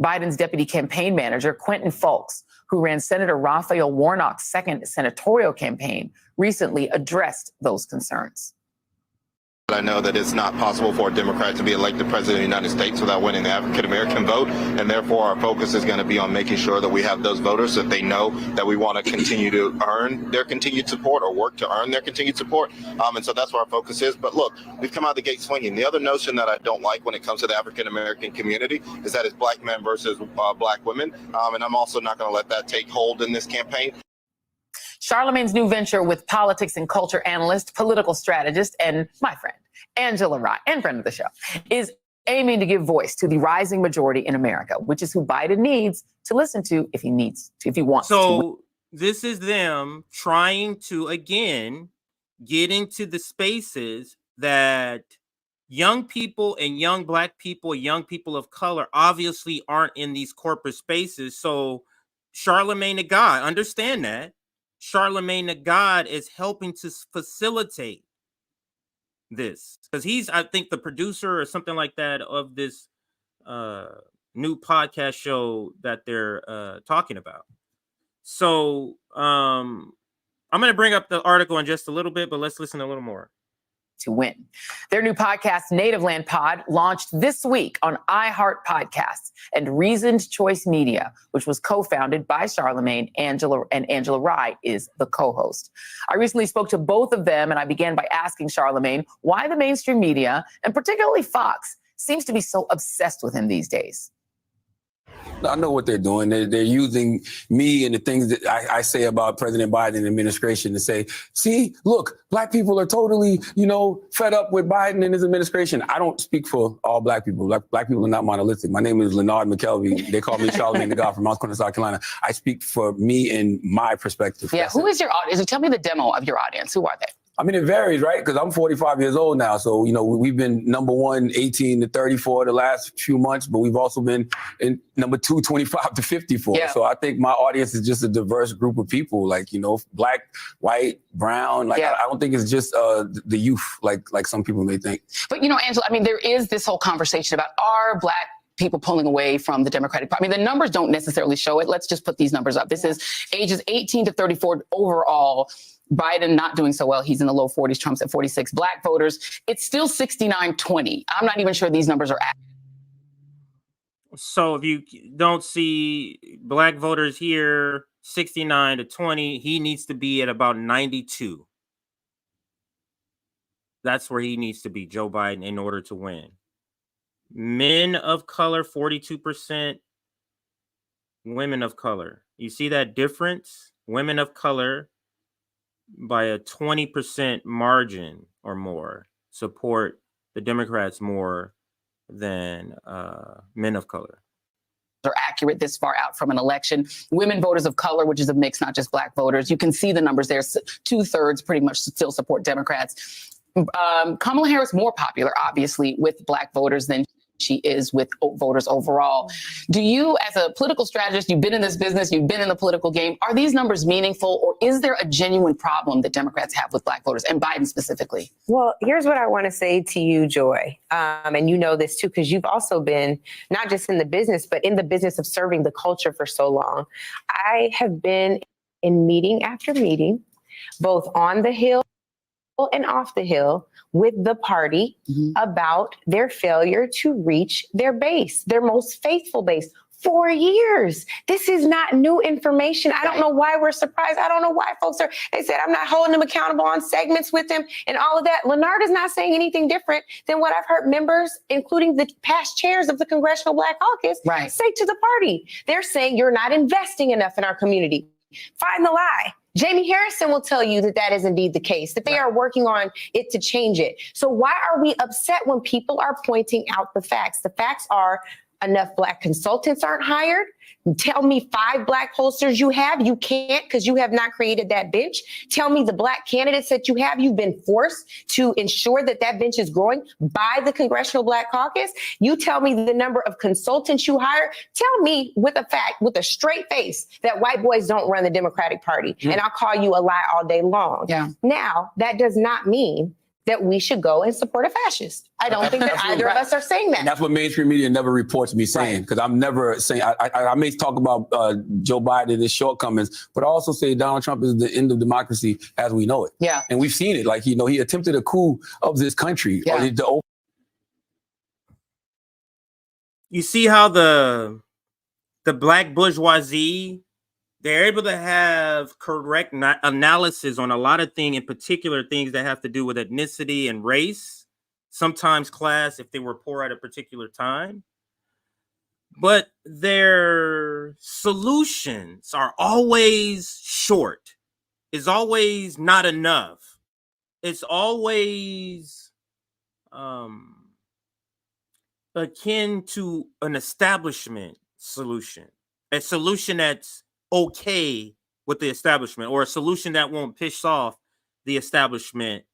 Biden's deputy campaign manager, Quentin Fulks, who ran Senator Raphael Warnock's second senatorial campaign, recently addressed those concerns. I know that it's not possible for a Democrat to be elected president of the United States without winning the African-American vote, and therefore our focus is going to be on making sure that we have those voters, that they know that we want to continue to earn their continued support or work to earn their continued support, and so that's where our focus is. But look, we've come out the gate swinging. The other notion that I don't like when it comes to the African-American community is that it's Black men versus Black women, and I'm also not going to let that take hold in this campaign. Charlamagne's new venture with politics and culture analyst, political strategist, and my friend, Angela Rye, and friend of the show, is aiming to give voice to the rising majority in America, which is who Biden needs to listen to if he wants to. So this is them trying to, again, get into the spaces that young people and young Black people, young people of color obviously aren't in these corporate spaces. So Charlamagne the God, understand that. Charlamagne the God is helping to facilitate this because he's, I think, the producer or something like that of this new podcast show that they're talking about. So I'm going to bring up the article in just a little bit, but let's listen a little more. To win. Their new podcast, Native Land Pod, launched this week on iHeart Podcasts and Reasoned Choice Media, which was co-founded by Charlamagne. Angela Rye is the co-host. I recently spoke to both of them, and I began by asking Charlamagne why the mainstream media, and particularly Fox, seems to be so obsessed with him these days. I know what they're doing. They're using me and the things that I say about President Biden administration to say, see, look, Black people are totally, fed up with Biden and his administration. I don't speak for all Black people. Black people are not monolithic. My name is Leonard McKelvey. They call me Charlamagne the God from Mount Corner, South Carolina. I speak for me and my perspective. Yeah, who is your audience? Tell me the demo of your audience. Who are they? I mean, it varies, right? Because I'm 45 years old now. So, you know, we've been number one, 18 to 34 the last few months, but we've also been in number two, 25 to 54. Yeah. So I think my audience is just a diverse group of people, like, you know, black, white, brown. Like, I don't think it's just the youth, like some people may think. But, you know, Angela, I mean, there is this whole conversation about are black people pulling away from the Democratic Party. I mean, the numbers don't necessarily show it. Let's just put these numbers up. This is ages 18 to 34 overall. Biden not doing so well. He's in the low 40s. Trump's at 46. Black voters, it's still 69-20. I'm not even sure these numbers are accurate. So if you don't see black voters here, 69-20, he needs to be at about 92. That's where he needs to be, Joe Biden, in order to win. Men of color, 42%. Women of color. You see that difference? Women of color, by a 20% margin or more, support the Democrats more than men of color. Are accurate this far out from an election. Women voters of color, which is a mix, not just black voters. You can see the numbers there. 2/3 pretty much still support Democrats. Kamala Harris more popular, obviously, with black voters than she is with voters overall. Do you, as a political strategist, you've been in this business, you've been in the political game, are these numbers meaningful, or is there a genuine problem that Democrats have with black voters, and Biden specifically? Well, here's what I want to say to you, Joy. And you know this too, because you've also been not just in the business, but in the business of serving the culture for so long. I have been in meeting after meeting, both on the Hill and off the Hill, with the party about their failure to reach their base, their most faithful base. 4 years. This is not new information. I don't know why we're surprised. I don't know why folks they said I'm not holding them accountable on segments with them and all of that. Leonard is not saying anything different than what I've heard members, including the past chairs of the Congressional Black Caucus, say to the party. They're saying you're not investing enough in our community. Find the lie. Jamie Harrison will tell you that that is indeed the case, that they are working on it to change it. So why are we upset when people are pointing out the facts? The facts are enough black consultants aren't hired. Tell me 5 black pollsters you have. You can't because you have not created that bench. Tell me the black candidates that you have. You've been forced to ensure that that bench is growing by the Congressional Black Caucus. You tell me the number of consultants you hire. Tell me with a fact, with a straight face, that white boys don't run the Democratic Party. And I'll call you a lie all day long. Now, that does not mean that we should go and support a fascist. I don't think that either of us are saying that. And that's what mainstream media never reports me saying, because I'm never saying, I may talk about Joe Biden and his shortcomings, but I also say Donald Trump is the end of democracy as we know it. And we've seen it. Like, you know, he attempted a coup of this country. You see how the black bourgeoisie, they're able to have correct analysis on a lot of things, in particular things that have to do with ethnicity and race, sometimes class if they were poor at a particular time. But their solutions are always short. It's always not enough. It's always akin to an establishment solution, a solution that's okay with the establishment, or a solution that won't piss off the establishment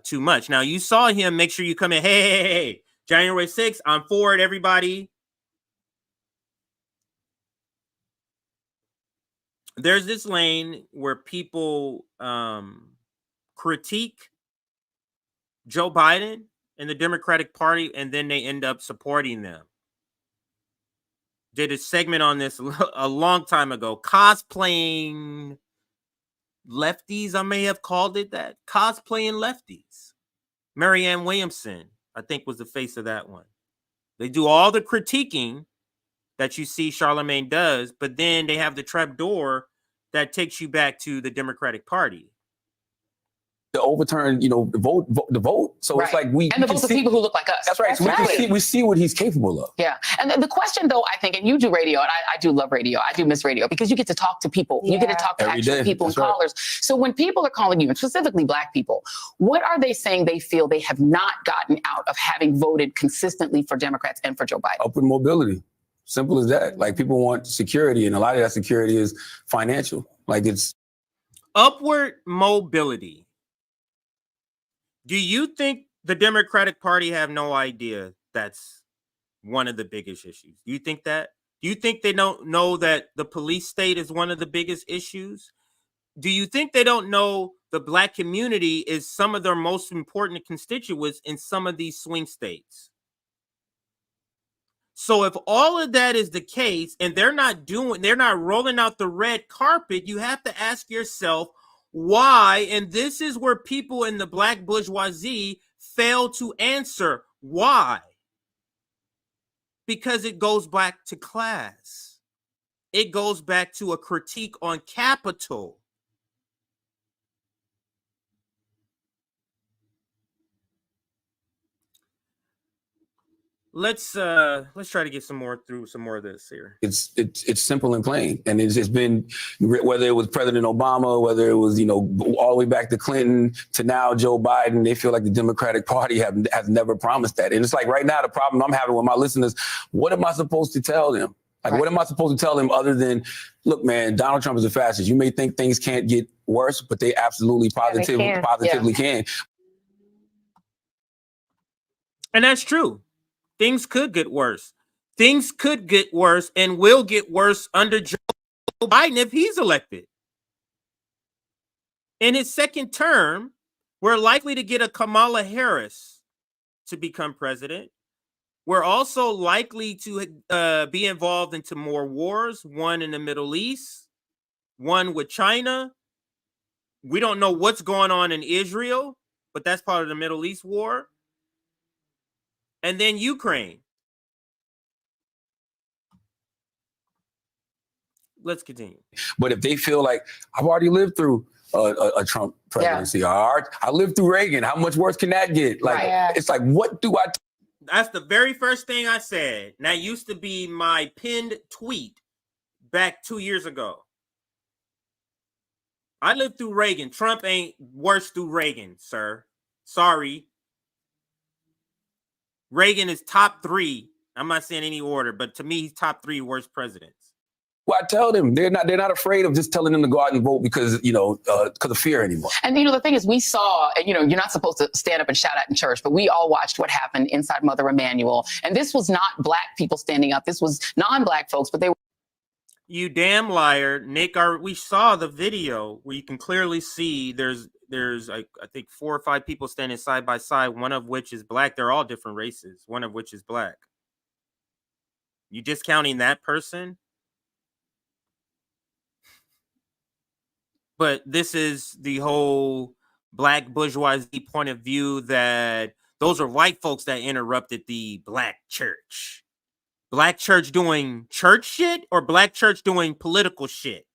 too much. Now, you saw him make sure you come in, hey, January 6th, I'm for it, everybody. There's this lane where people critique Joe Biden and the Democratic Party, and then they end up supporting them. Did a segment on this a long time ago, cosplaying lefties. I may have called it that. Cosplaying lefties. Marianne Williamson, I think, was the face of that one. They do all the critiquing that you see Charlamagne does, but then they have the trap door that takes you back to the Democratic Party. To overturn, you know, the vote. So it's like and the votes of people who look like us. That's right. So we see what he's capable of. Yeah. And the question, though, I think, and you do radio, and I do love radio. I do miss radio because you get to talk to people. You get to talk to actual people and callers. So when people are calling you, and specifically black people, what are they saying they feel they have not gotten out of having voted consistently for Democrats and for Joe Biden? Upward mobility. Simple as that. Like, people want security, and a lot of that security is financial. Like, it's upward mobility. Do you think the Democratic Party have no idea that's one of the biggest issues? Do you think that? Do you think they don't know that the police state is one of the biggest issues? Do you think they don't know the Black community is some of their most important constituents in some of these swing states? So if all of that is the case and they're not rolling out the red carpet, you have to ask yourself why. And this is where people in the Black bourgeoisie fail to answer why. Because it goes back to class. It goes back to a critique on capital. Let's try to get some more of this here. It's simple and plain, and it's just been, whether it was President Obama, whether it was all the way back to Clinton to now Joe Biden, they feel like the Democratic Party has never promised that. And it's like right now the problem I'm having with my listeners, what am I supposed to tell them? Like, what am I supposed to tell them other than, look, man, Donald Trump is a fascist. You may think things can't get worse, but they absolutely positively can. And that's true. Things could get worse. Things could get worse and will get worse under Joe Biden if he's elected. In his second term, we're likely to get a Kamala Harris to become president. We're also likely to be involved into more wars, one in the Middle East, one with China. We don't know what's going on in Israel, but that's part of the Middle East war. And then Ukraine. Let's continue. But if they feel like, I've already lived through a Trump presidency, I lived through Reagan, how much worse can that get? Like, it's like, what do I... That's the very first thing I said. And that used to be my pinned tweet back 2 years ago. I lived through Reagan. Trump ain't worse through Reagan, sir. Sorry. Reagan is top 3. I'm not saying any order, but to me, he's top 3 worst presidents. Well, I tell them they're not afraid of just telling them to go out and vote because of fear anymore. And the thing is, we saw, you're not supposed to stand up and shout out in church, but we all watched what happened inside Mother Emanuel. And this was not Black people standing up. This was non-Black folks, but they were. You damn liar, Nick. We saw the video where you can clearly see there's I think 4 or 5 people standing side by side, one of which is Black. They're all different races, one of which is Black. You discounting that person? But this is the whole Black bourgeoisie point of view that those are white folks that interrupted the Black church. Black church doing church shit or Black church doing political shit?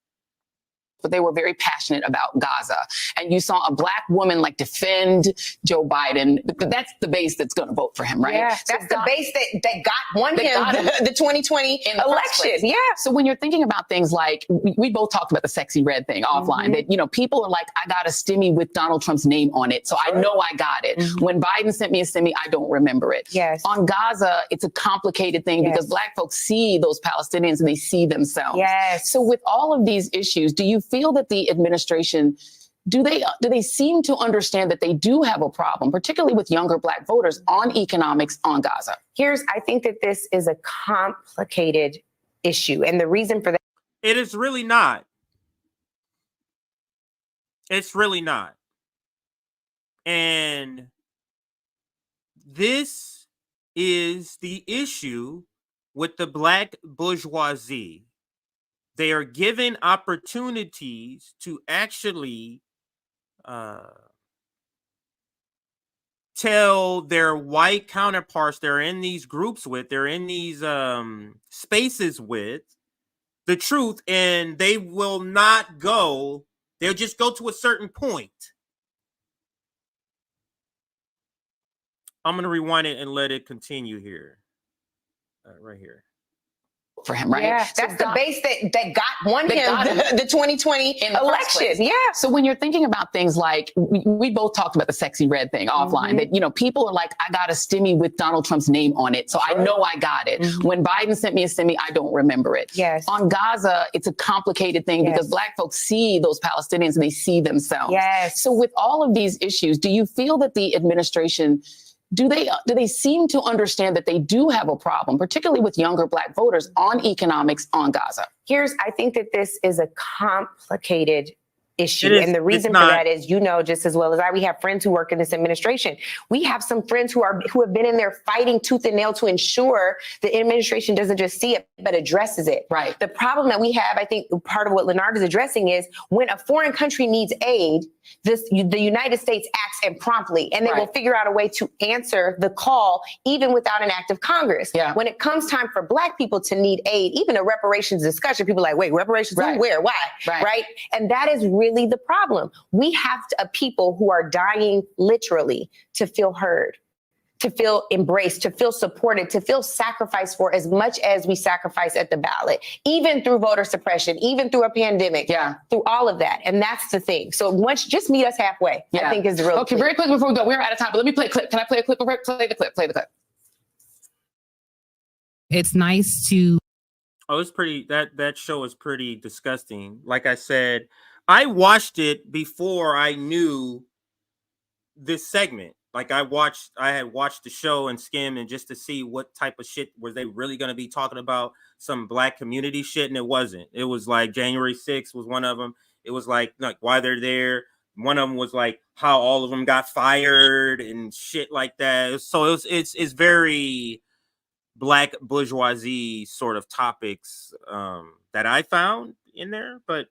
But they were very passionate about Gaza. And you saw a Black woman defend Joe Biden. That's the base that's going to vote for him, right? Yeah, so that's the base that won him the 2020 election. Yeah. So when you're thinking about things like, we both talked about the sexy red thing offline, that, people are like, I got a stimmy with Donald Trump's name on it. So I know I got it. When Biden sent me a stimmy, I don't remember it. Yes. On Gaza, it's a complicated thing because Black folks see those Palestinians and they see themselves. Yes. So with all of these issues, do you feel that the administration, do they seem to understand that they do have a problem, particularly with younger Black voters, on economics on Gaza? I think that this is a complicated issue. And the reason for that. It is really not. It's really not. And this is the issue with the Black bourgeoisie. They are given opportunities to actually tell their white counterparts they're in these groups with, they're in these spaces with, the truth, and they will not go. They'll just go to a certain point. I'm going to rewind it and let it continue here. Right here. for him, right? Yeah, So that's the base that won him the 2020 election. Yeah. So when you're thinking about things like, we both talked about the sexy red thing offline, that, you know, people are like, I got a stimmy with Donald Trump's name on it. So I know I got it. When Biden sent me a stimmy, I don't remember it. Yes. On Gaza, it's a complicated thing because Black folks see those Palestinians and they see themselves. Yes. So with all of these issues, do you feel that the administration, do they seem to understand that they do have a problem, particularly with younger Black voters, on economics on Gaza? I think that this is a complicated issue. And the reason for that is, you know, just as well as we have friends who work in this administration. We have some friends who have been in there fighting tooth and nail to ensure the administration doesn't just see it, but addresses it. Right. The problem that we have, I think part of what Leonard is addressing is when a foreign country needs aid, the United States acts and promptly, and they will figure out a way to answer the call, even without an act of Congress. Yeah. When it comes time for Black people to need aid, even a reparations discussion, people are like, wait, reparations? Who, where, why? Right. And that is really the problem. We have people who are dying literally to feel heard, to feel embraced, to feel supported, to feel sacrificed for as much as we sacrifice at the ballot, even through voter suppression, even through a pandemic, through all of that. And that's the thing. So just meet us halfway, I think is the real Okay, very quick before we go, we're out of time, but let me play a clip. Can I play a clip? Play the clip. It's nice to... Oh, it's pretty, that show is pretty disgusting. Like I said, I watched it before I knew this segment. Like I had watched the show and skim and just to see what type of shit were they really going to be talking about, some Black community shit, and it wasn't. It was like January 6th was one of them. It was like why they're there. One of them was like how all of them got fired and shit like that. So it's very Black bourgeoisie sort of topics that I found in there. But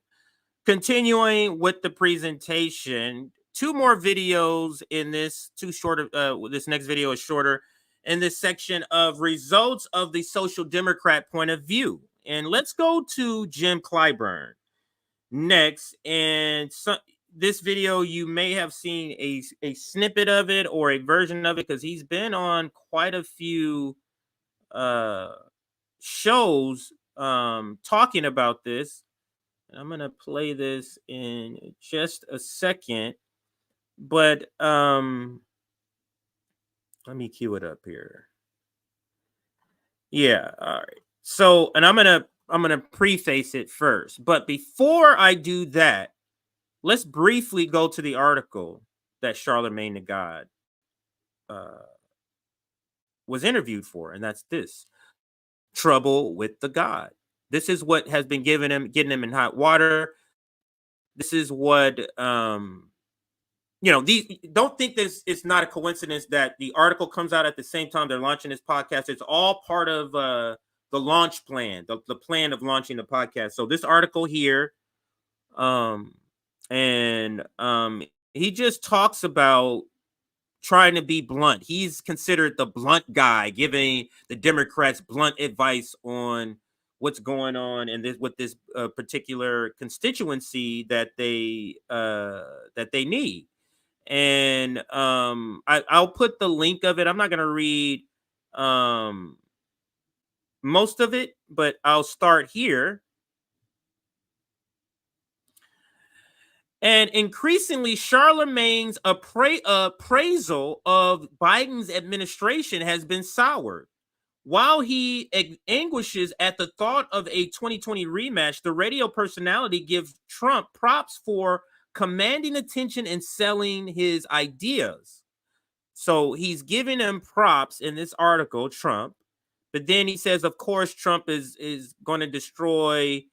continuing with the presentation, two more videos in this, this next video is shorter, in this section of results of the social democrat point of view. And let's go to Jim Clyburn next. And this video, you may have seen a snippet of it or a version of it because he's been on quite a few shows talking about this. I'm going to play this in just a second, but let me cue it up here. Yeah, all right. So, and I'm going to preface it first, but before I do that, let's briefly go to the article that Charlamagne the God was interviewed for, and that's this: Trouble with the God. This is what has been getting him in hot water. This is what, don't think this, it's not a coincidence that the article comes out at the same time they're launching this podcast. It's all part of the launch plan, the plan of launching the podcast. So this article here, he just talks about trying to be blunt. He's considered the blunt guy, giving the Democrats blunt advice on what's going on in this with this particular constituency that they need. And I'll put the link of it. I'm not going to read most of it, but I'll start here. And increasingly, Charlamagne's appraisal of Biden's administration has been soured. While he anguishes at the thought of a 2020 rematch, the radio personality gives Trump props for commanding attention and selling his ideas. So he's giving him props in this article, Trump. But then he says, of course, Trump is going to destroy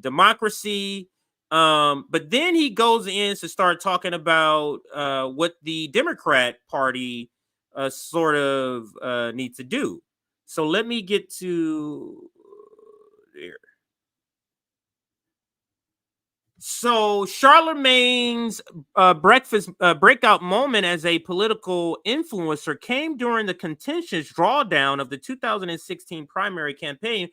democracy. But then he goes in to start talking about what the Democrat Party sort of needs to do. So let me get to there. So Charlamagne's breakout moment as a political influencer came during the contentious drawdown of the 2016 primary campaign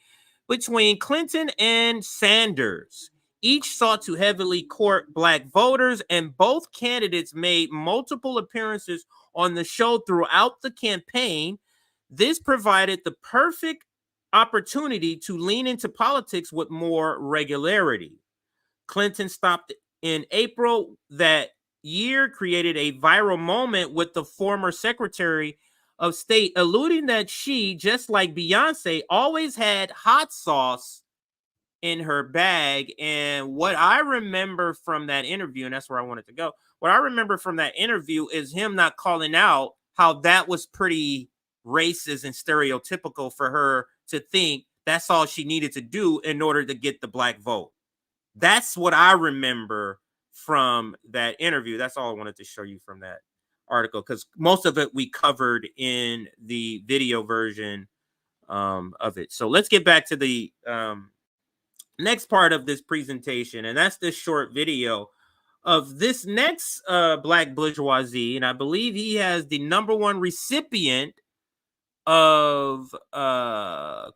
between Clinton and Sanders. Each sought to heavily court Black voters, and both candidates made multiple appearances on the show throughout the campaign. This provided the perfect opportunity to lean into politics with more regularity. Clinton stopped in April that year, created a viral moment with the former Secretary of State, alluding that she, just like Beyonce, always had hot sauce in her bag. And what I remember from that interview, and that's where I wanted to go, what I remember from that interview is him not calling out how that was pretty racist and stereotypical for her to think that's all she needed to do in order to get the black vote. That's what I remember from that interview. That's all I wanted to show you from that article, because most of it we covered in the video version of it. So let's get back to the next part of this presentation, and that's this short video of this next black bourgeoisie, and I believe he has the #1 recipient of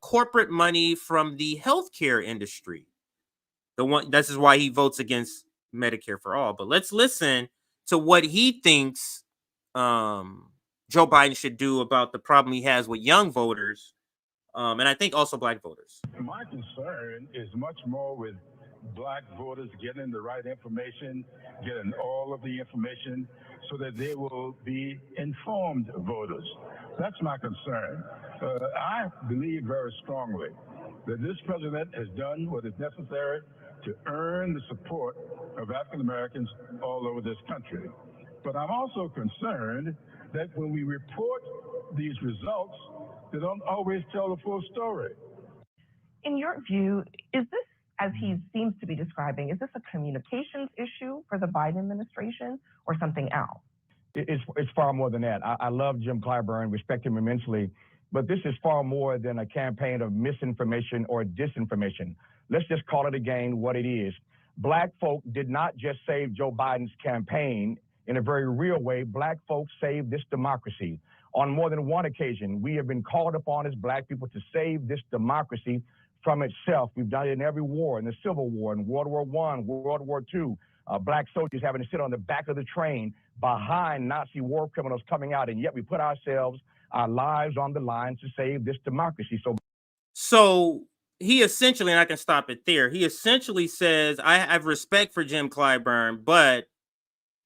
corporate money from the healthcare industry. The one, this is why he votes against Medicare for all. But let's listen to what he thinks Joe Biden should do about the problem he has with young voters, and I think also black voters. My concern is much more with black voters getting the right information, getting all of the information so that they will be informed voters. That's my concern. I believe very strongly that this president has done what is necessary to earn the support of African Americans all over this country. But I'm also concerned that when we report these results, they don't always tell the full story. In your view, is this, as he seems to be describing, is this a communications issue for the Biden administration or something else? It's far more than that. I love Jim Clyburn, respect him immensely, but this is far more than a campaign of misinformation or disinformation. Let's just call it again what it is. Black folk did not just save Joe Biden's campaign. In a very real way, black folks saved this democracy. On more than one occasion, we have been called upon as black people to save this democracy from itself. We've done it in every war, in the Civil War, in World War I, World War II. Black soldiers having to sit on the back of the train behind Nazi war criminals coming out, and yet we put ourselves, our lives on the line to save this democracy. So he essentially, and I can stop it there, he essentially says, I have respect for Jim Clyburn, but,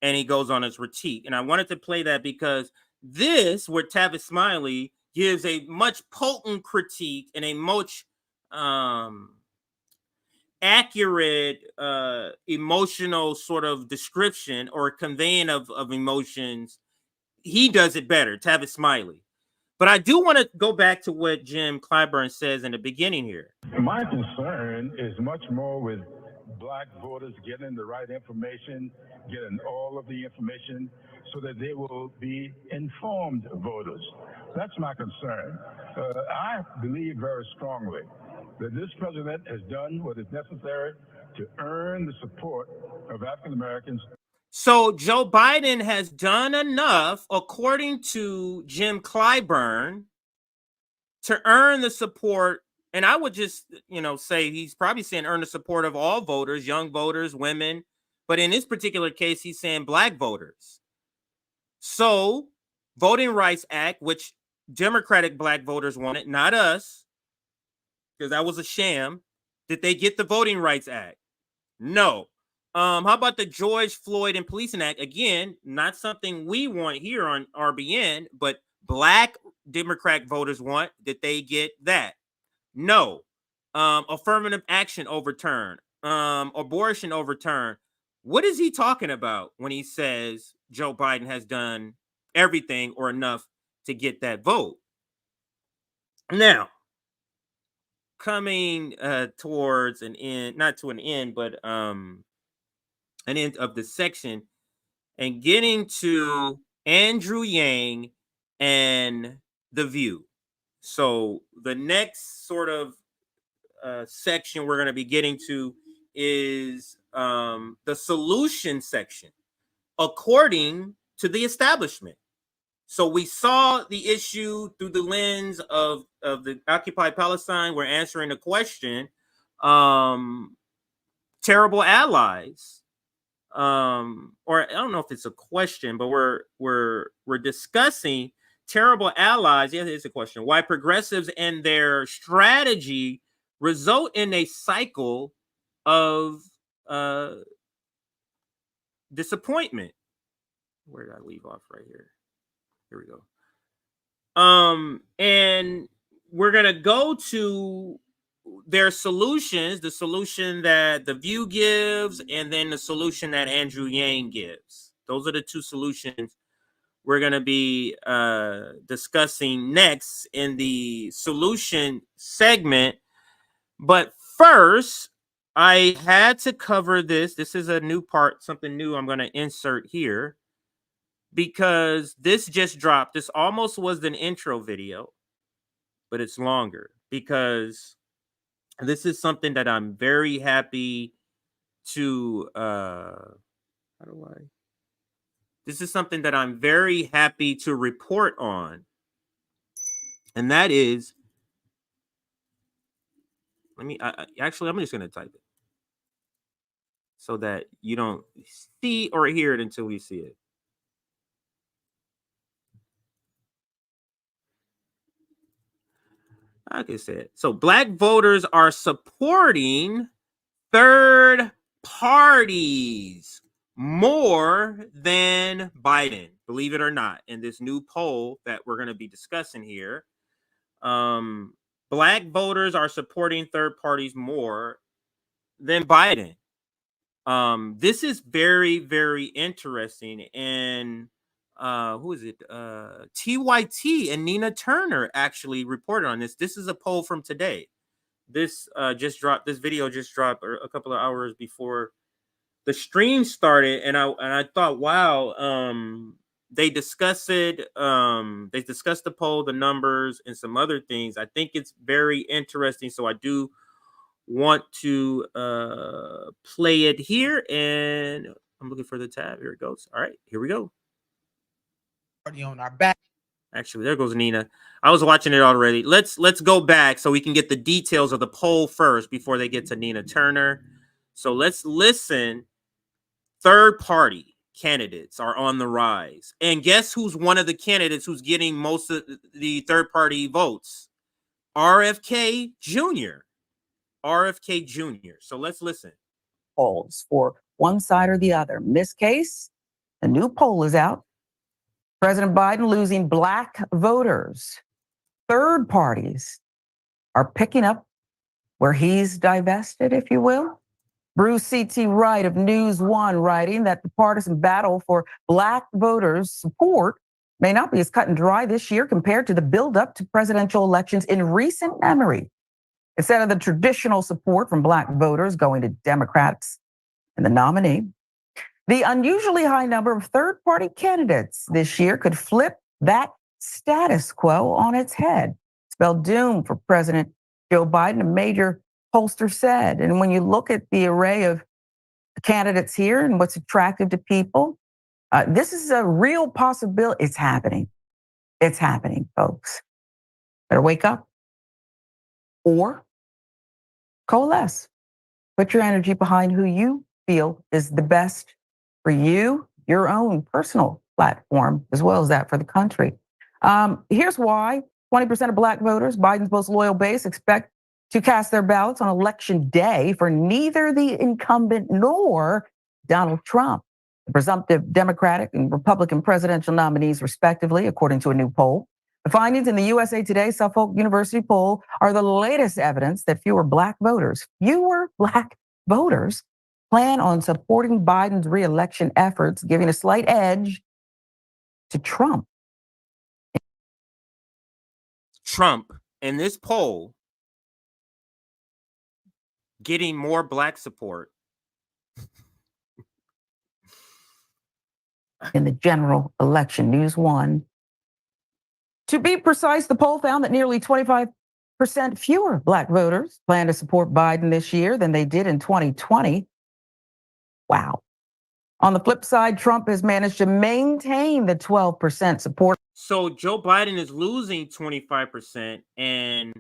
and he goes on his critique. And I wanted to play that because this, where Tavis Smiley gives a much potent critique and a much accurate emotional sort of description or conveying of emotions, he does it better, Tavis Smiley. But I do want to go back to what Jim Clyburn says in the beginning here. My concern is much more with black voters getting the right information, getting all of the information so that they will be informed voters. That's my concern. I believe very strongly that this president has done what is necessary to earn the support of African Americans. So Joe Biden has done enough, according to Jim Clyburn, to earn the support. And I would just, say he's probably saying earn the support of all voters, young voters, women. But in this particular case, he's saying black voters. So Voting Rights Act, which Democratic black voters wanted, not us, because that was a sham. Did they get the Voting Rights Act? No. How about the George Floyd and Policing Act? Again, not something we want here on RBN, but black Democrat voters want. Did they get that? No. Affirmative action overturned. Abortion overturned. What is he talking about when he says Joe Biden has done everything or enough to get that vote? Now, coming towards an end, not to an end, but an end of the section, and getting to Andrew Yang and The View. So the next sort of section we're going to be getting to is the solution section, according to the establishment. So we saw the issue through the lens of the Occupy Palestine. We're answering the question, terrible allies. Or I don't know if it's a question, but we're discussing terrible allies, yeah, it's a question. Why progressives and their strategy result in a cycle of disappointment. Where did I leave off? Right here. Here we go. And we're gonna go to their solutions, the solution that The View gives, and then the solution that Andrew Yang gives. Those are the two solutions we're going to be discussing next in the solution segment. But first, I had to cover this. This is a new part, something new I'm going to insert here, because this just dropped. This almost was an intro video, but it's longer because this is something that I'm very happy to this is something that I'm very happy to report on. And that is, actually, I'm just going to type it so that you don't see or hear it until we see it. I can say it. So Black voters are supporting third parties more than Biden, believe it or not, in this new poll that we're going to be discussing here. Black voters are supporting third parties more than Biden. This is very, very interesting. And who is it? TYT and Nina Turner actually reported on this. This is a poll from today. This just dropped. This video just dropped a couple of hours before the stream started, and I thought, wow, they discussed it. They discussed the poll, the numbers, and some other things. I think it's very interesting. So I do want to play it here, and I'm looking for the tab. Here it goes. All right, here we go. On our back. Actually, there goes Nina. I was watching it already. Let's go back so we can get the details of the poll first before they get to Nina Turner. So let's listen. Third party candidates are on the rise. And guess who's one of the candidates who's getting most of the third party votes? RFK Jr. RFK Jr. So let's listen. Polls for one side or the other. In this case, a new poll is out. President Biden losing Black voters. Third parties are picking up where he's divested, if you will. Bruce C.T. Wright of News One writing that the partisan battle for Black voters' support may not be as cut and dry this year compared to the buildup to presidential elections in recent memory. Instead of the traditional support from Black voters going to Democrats and the nominee, the unusually high number of third-party candidates this year could flip that status quo on its head. Spell doom for President Joe Biden, a major pollster said. And when you look at the array of candidates here and what's attractive to people, this is a real possibility. It's happening. It's happening, folks. Better wake up or coalesce. Put your energy behind who you feel is the best for you, your own personal platform, as well as that for the country. Here's why 20% of Black voters, Biden's most loyal base, expect to cast their ballots on election day for neither the incumbent nor Donald Trump, the presumptive Democratic and Republican presidential nominees, respectively, according to a new poll. The findings in the USA Today Suffolk University poll are the latest evidence that fewer Black voters plan on supporting Biden's re-election efforts, giving a slight edge to Trump. Trump, in this poll, getting more Black support in the general election. News One. To be precise, the poll found that nearly 25% fewer Black voters plan to support Biden this year than they did in 2020. Wow. On the flip side, Trump has managed to maintain the 12% support. So Joe Biden is losing 25% and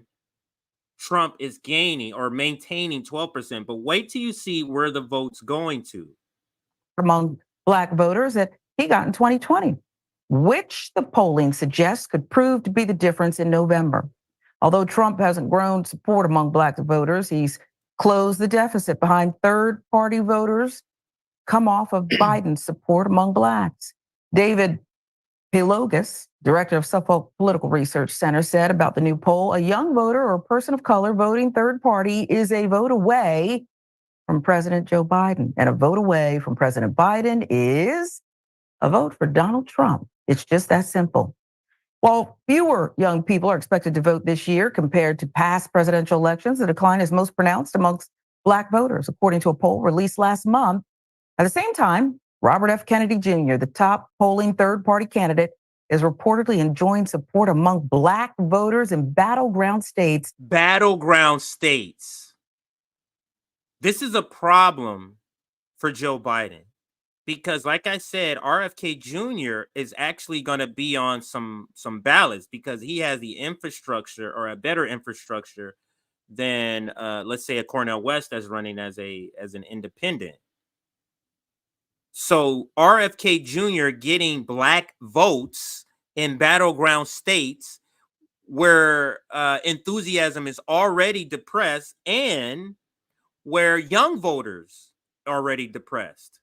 Trump is gaining or maintaining 12%. But wait till you see where the vote's going to. Among Black voters that he got in 2020. which the polling suggests could prove to be the difference in November. Although Trump hasn't grown support among Black voters, he's closed the deficit behind third-party voters come off of Biden's support among Blacks. David Pilogas, director of Suffolk Political Research Center, said about the new poll, a young voter or person of color voting third party is a vote away from President Joe Biden. And a vote away from President Biden is a vote for Donald Trump. It's just that simple. While fewer young people are expected to vote this year compared to past presidential elections, the decline is most pronounced amongst Black voters, according to a poll released last month. At the same time, Robert F. Kennedy Jr., the top polling third-party candidate, is reportedly enjoying support among Black voters in battleground states. Battleground states. This is a problem for Joe Biden. Because, like I said, RFK Jr. is actually going to be on some ballots because he has the infrastructure, or a better infrastructure than, let's say, a Cornel West that's running as an independent. So RFK Jr. getting Black votes in battleground states where enthusiasm is already depressed and where young voters are already depressed.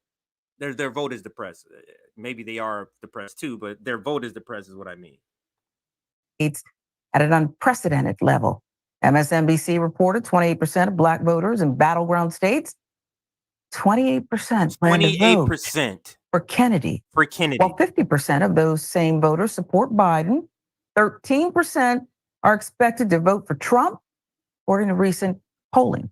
Their vote is depressed. Maybe they are depressed too, but their vote is depressed is what I mean. It's at an unprecedented level. MSNBC reported 28% of Black voters in battleground states, 28% plan to vote 28% for Kennedy. For Kennedy. While 50% of those same voters support Biden, 13% are expected to vote for Trump, according to recent polling.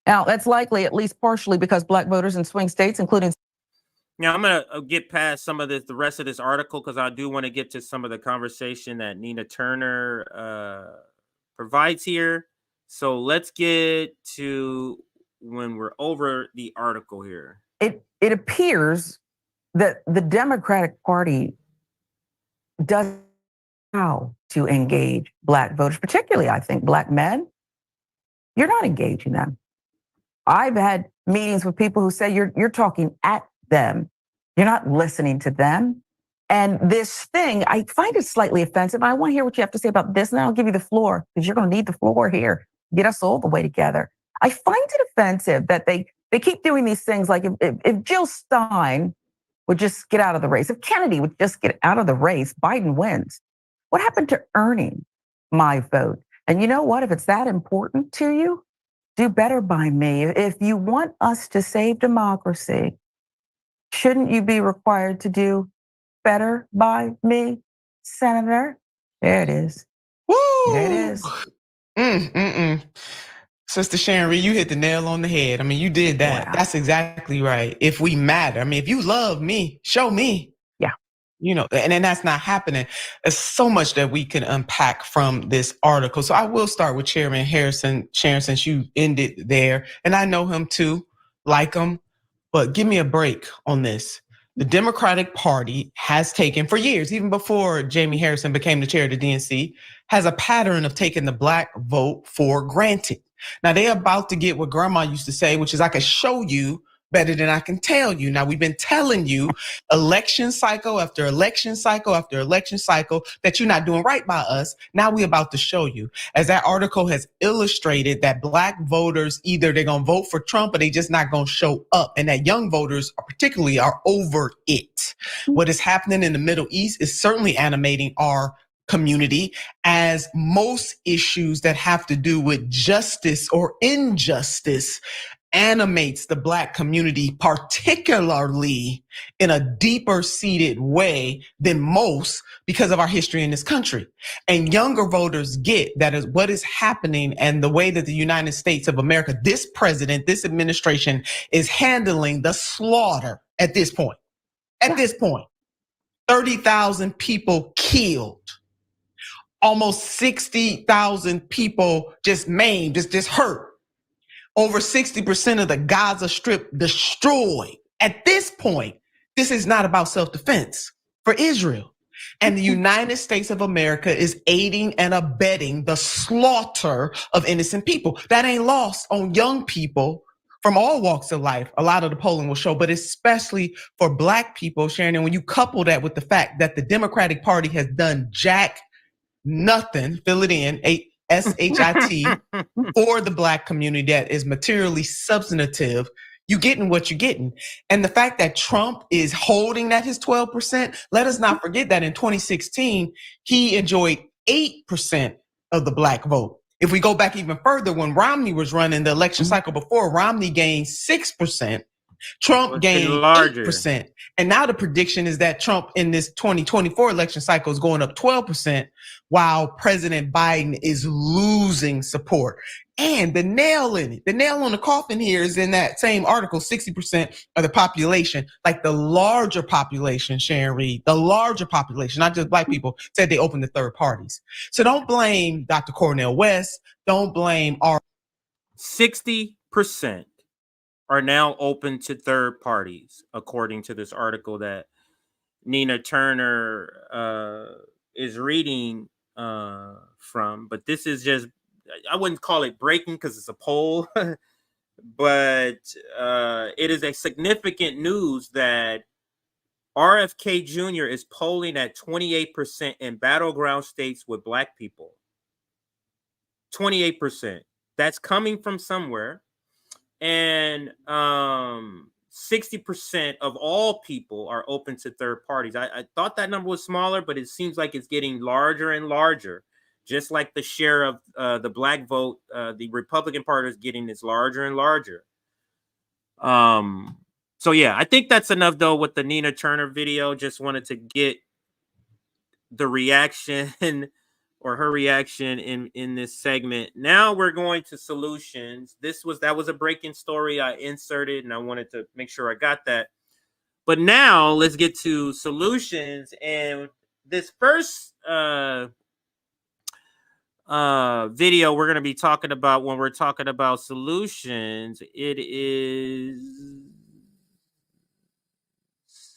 Now, that's likely at least partially because Black voters in swing states, including... Now, I'm going to get past some of the rest of this article because I do want to get to some of the conversation that Nina Turner provides here. So let's get to when we're over the article here. It appears that the Democratic Party does how to engage Black voters, particularly, I think, Black men. You're not engaging them. I've had meetings with people who say you're talking at them. You're not listening to them. And this thing, I find it slightly offensive. I want to hear what you have to say about this, and then I'll give you the floor because you're going to need the floor here. Get us all the way together. I find it offensive that they keep doing these things like if Jill Stein would just get out of the race, if Kennedy would just get out of the race, Biden wins. What happened to earning my vote? And you know what? If it's that important to you, do better by me. If you want us to save democracy, shouldn't you be required to do better by me, Senator? There it is. Woo! There it is. Sister Sharon Reed, you hit the nail on the head. I mean, you did that. Wow. That's exactly right. If we matter, I mean, if you love me, show me. Yeah. You know, and then that's not happening. There's so much that we can unpack from this article. So I will start with Chairman Harrison, Sharon, since you ended there. And I know him too, like him, but give me a break on this. The Democratic Party has taken, for years, even before Jamie Harrison became the chair of the DNC, has a pattern of taking the Black vote for granted. Now, they're about to get what Grandma used to say, which is I can show you better than I can tell you. Now, we've been telling you election cycle after election cycle after election cycle that you're not doing right by us. Now we're about to show you. As that article has illustrated, that Black voters, either they're going to vote for Trump or they just not going to show up. And that young voters particularly are over it. What is happening in the Middle East is certainly animating our community, as most issues that have to do with justice or injustice animates the Black community, particularly in a deeper seated way than most because of our history in this country. And younger voters get that is what is happening, and the way that the United States of America, this president, this administration is handling the slaughter at this point. At this point, 30,000 people killed. Almost 60,000 people just maimed, just hurt. Over 60% of the Gaza Strip destroyed. At this point, this is not about self-defense for Israel. And the United States of America is aiding and abetting the slaughter of innocent people. That ain't lost on young people from all walks of life, a lot of the polling will show, but especially for Black people, Sharon, and when you couple that with the fact that the Democratic Party has done jack nothing, fill it in, S-H-I-T, for the Black community that is materially substantive, you getting what you're getting. And the fact that Trump is holding at his 12%, let us not forget that in 2016, he enjoyed 8% of the Black vote. If we go back even further, when Romney was running the election cycle before, Romney gained 6%. Trump gained 8%. And now the prediction is that Trump in this 2024 election cycle is going up 12%, while President Biden is losing support. And the nail on the coffin here is in that same article, 60% of the population, like the larger population, Sharon Reed, the larger population, not just Black people, said they opened to third parties. So don't blame Dr. Cornel West. Don't blame our 60% are now open to third parties, according to this article that Nina Turner is reading from. But this is just, I wouldn't call it breaking because it's a poll, but it is a significant news that RFK Jr. is polling at 28% in battleground states with Black people. 28%. That's coming from somewhere. And 60% of all people are open to third parties. I thought that number was smaller, but it seems like it's getting larger and larger. Just like the share of the Black vote, the Republican Party is getting this larger and larger. So yeah, I think that's enough though with the Nina Turner video. Just wanted to get the reaction or her reaction in this segment. Now we're going to solutions. That was a breaking story I inserted, and I wanted to make sure I got that. But now let's get to solutions. And this first video we're going to be talking about when we're talking about solutions, it is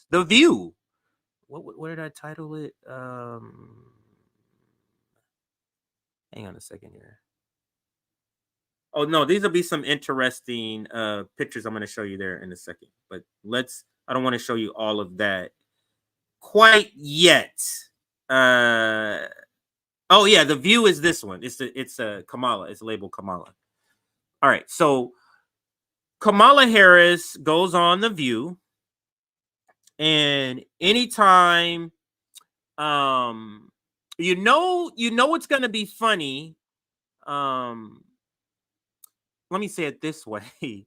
The View. What did I title it? Hang on a second here. Oh, no, these will be some interesting pictures I'm going to show you there in a second. But I don't want to show you all of that quite yet. Oh, yeah, The View is this one. It's Kamala. It's labeled Kamala. All right, so Kamala Harris goes on The View. And anytime, you know it's going to be funny. Let me say it this way.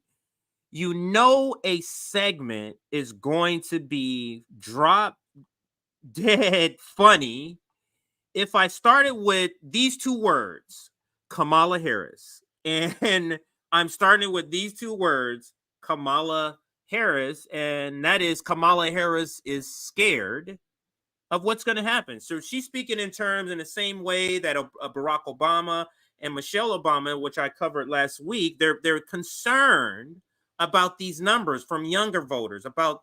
You know a segment is going to be drop dead funny if I started with these two words, Kamala Harris. And I'm starting with these two words, Kamala Harris, and that is Kamala Harris is scared of what's going to happen. So she's speaking in terms in the same way that Barack Obama and Michelle Obama, which I covered last week, they're concerned about these numbers from younger voters, about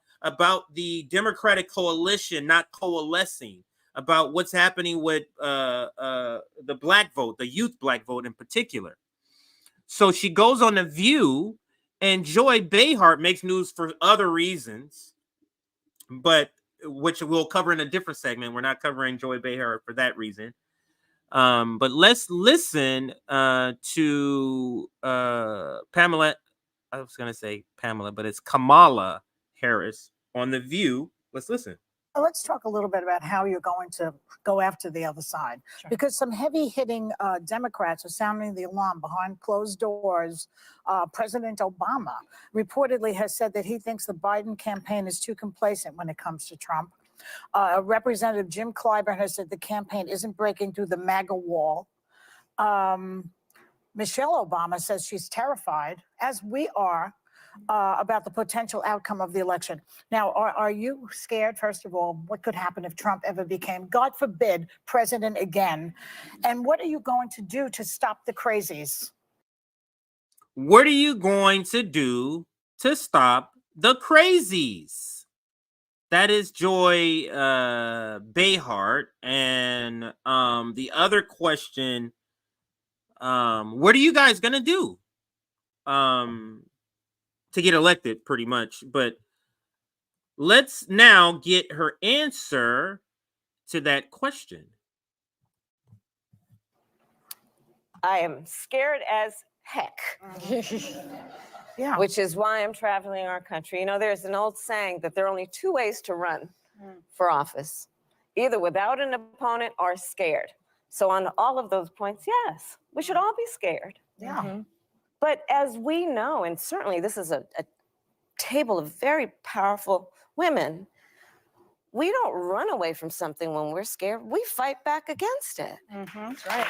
the Democratic coalition not coalescing, about what's happening with the Black vote, the youth Black vote in particular. So she goes on The View, and Joy Beyhart makes news for other reasons, but which we'll cover in a different segment. We're not covering Joy Beyhart for that reason. But let's listen to Pamela. I was going to say Pamela, but it's Kamala Harris on The View. Let's listen. Let's talk a little bit about how you're going to go after the other side, because some heavy-hitting Democrats are sounding the alarm behind closed doors. President Obama reportedly has said that he thinks the Biden campaign is too complacent when it comes to Trump. Representative Jim Clyburn has said the campaign isn't breaking through the MAGA wall. Michelle Obama says she's terrified, as we are, about the potential outcome of the election. Now, are you scared, first of all, what could happen if Trump ever became, God forbid, president again? And what are you going to do to stop the crazies? What are you going to do to stop the crazies? That is Joy Beyhart. And the other question, what are you guys going to do? to get elected, pretty much. But let's now get her answer to that question. I am scared as heck. Yeah. Which is why I'm traveling our country. You know, there's an old saying that there are only two ways to run for office, either without an opponent or scared. So on all of those points, yes, we should all be scared. Yeah. But as we know, and certainly this is a table of very powerful women, we don't run away from something when we're scared. We fight back against it. That's right.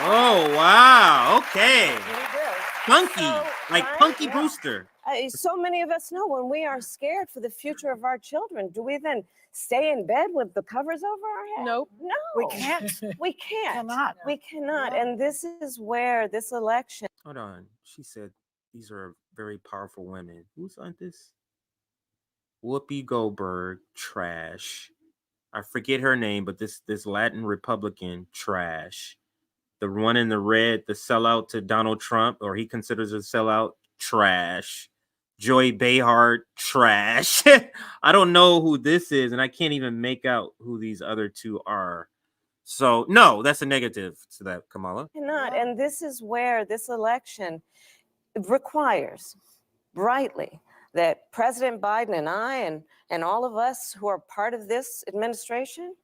Oh, wow. Okay. We do. Punky, So, like right? Punky Yeah. Brewster. So many of us know when we are scared for the future of our children, do we then stay in bed with the covers over our head? Nope. No. We can't. We can't. Cannot. We cannot. Yeah. And this is where this election. Hold on. She said these are very powerful women. Who's on this? Whoopi Goldberg, trash. I forget her name, but this Latin Republican, trash. The one in the red, the sellout to Donald Trump, or he considers a sellout, trash. Joy Beyhart, trash. I don't know who this is, and I can't even make out who these other two are. So, no, that's a negative to that, Kamala. Cannot. And this is where this election requires brightly that President Biden and I and all of us who are part of this administration,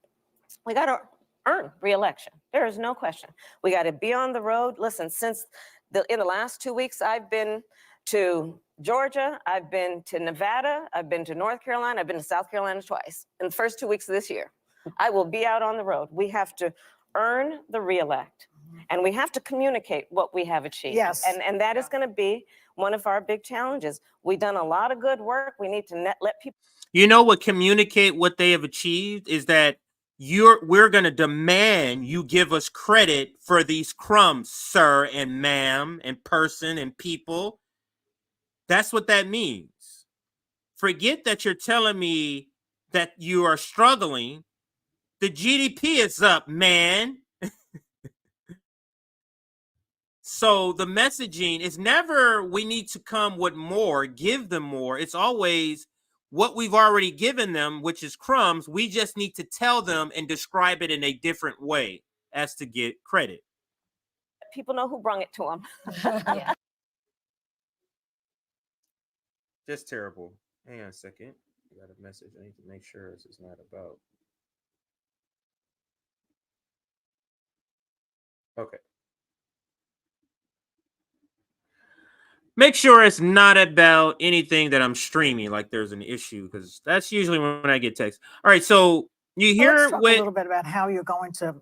we got to earn re-election. There is no question. We got to be on the road. Listen, in the last 2 weeks, I've been to Georgia, I've been to Nevada, I've been to North Carolina, I've been to South Carolina twice in the first 2 weeks of this year. I will be out on the road. We have to earn the re-elect, and we have to communicate what we have achieved. Yes. And that is going to be one of our big challenges. We've done a lot of good work. We need to let people. You know what communicate what they have achieved is that we're going to demand you give us credit for these crumbs, sir and ma'am and person and people. That's what that means. Forget that you're telling me that you are struggling. The GDP is up, man. So the messaging is never we need to come with more, give them more. It's always what we've already given them, which is crumbs. We just need to tell them and describe it in a different way as to get credit. People know who brung it to them. Just terrible. Hang on a second. I got a message. I need to make sure this is not about. Okay. Make sure it's not about anything that I'm streaming, like there's an issue, because that's usually when I get text. All right, so you hear Let's talk what a little bit about how you're going to.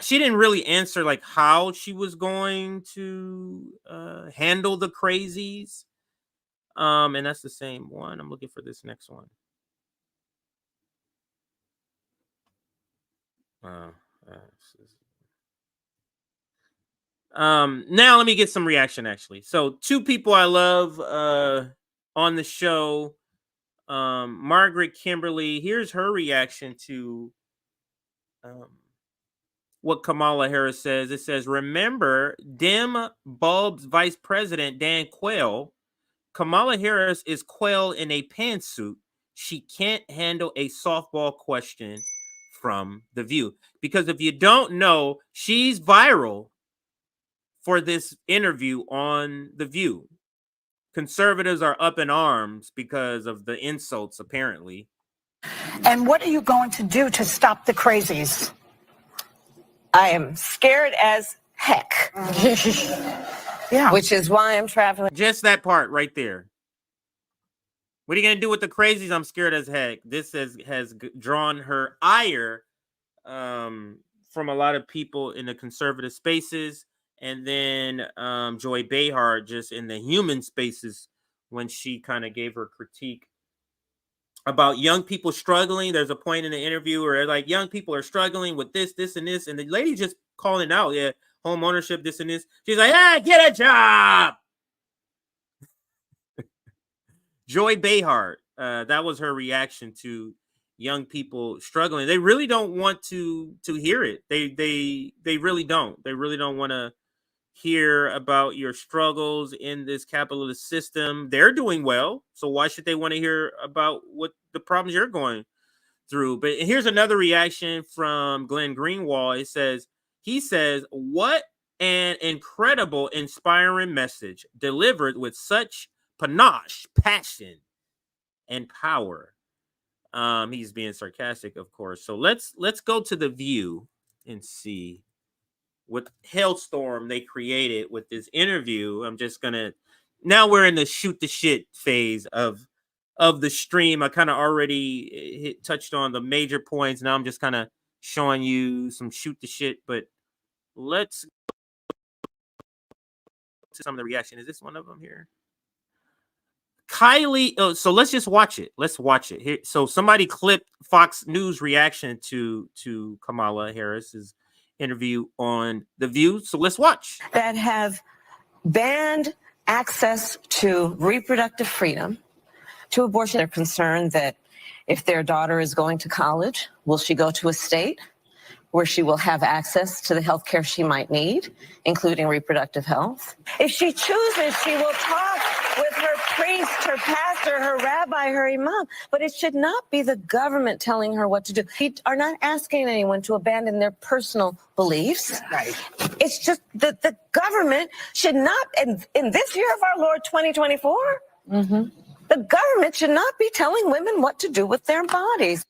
She didn't really answer like how she was going to handle the crazies. And that's the same one. I'm looking for this next one. Now let me get some reaction actually. So two people I love on the show. Margaret Kimberly, here's her reaction to what Kamala Harris says. It says, remember Dem Bulb's Vice President Dan Quayle. Kamala Harris is Quayle in a pantsuit. She can't handle a softball question from The View. Because if you don't know, she's viral for this interview on The View. Conservatives are up in arms because of the insults, apparently. And what are you going to do to stop the crazies? I am scared as heck. Yeah. Which is why I'm traveling. Just that part right there. What are you going to do with the crazies? I'm scared as heck. This has drawn her ire from a lot of people in the conservative spaces. And then Joy Beyhart just in the human spaces when she kind of gave her critique about young people struggling. There's a point in the interview where like young people are struggling with this, and this. And the lady just calling out, yeah, home ownership, this and this. She's like, hey, get a job. Joy Beyhart, that was her reaction to young people struggling. They really don't want to hear it. They really don't. They really don't want to hear about your struggles in this capitalist system. They're doing well, so why should they want to hear about what the problems you're going through? But here's another reaction from Glenn Greenwald. He says, what an incredible, inspiring message delivered with such panache, passion, and power. He's being sarcastic, of course. So let's go to The View and see what hellstorm they created with this interview. I'm just gonna, now we're in the shoot the shit phase of the stream. I kind of already touched on the major points. Now I'm just kind of showing you some shoot the shit, but let's to some of the reaction. Is this one of them here? Kylie. Oh, so let's just watch it. Let's watch it here. So somebody clipped Fox News reaction to Kamala Harris's interview on The View. So let's watch. That have banned access to reproductive freedom, to abortion. They're concerned that if their daughter is going to college, will she go to a state where she will have access to the health care she might need, including reproductive health? If she chooses, she will talk with her priest, her pastor, her rabbi, her imam, but it should not be the government telling her what to do. We are not asking anyone to abandon their personal beliefs. Right. It's just that the government should not, in this year of our Lord 2024, the government should not be telling women what to do with their bodies.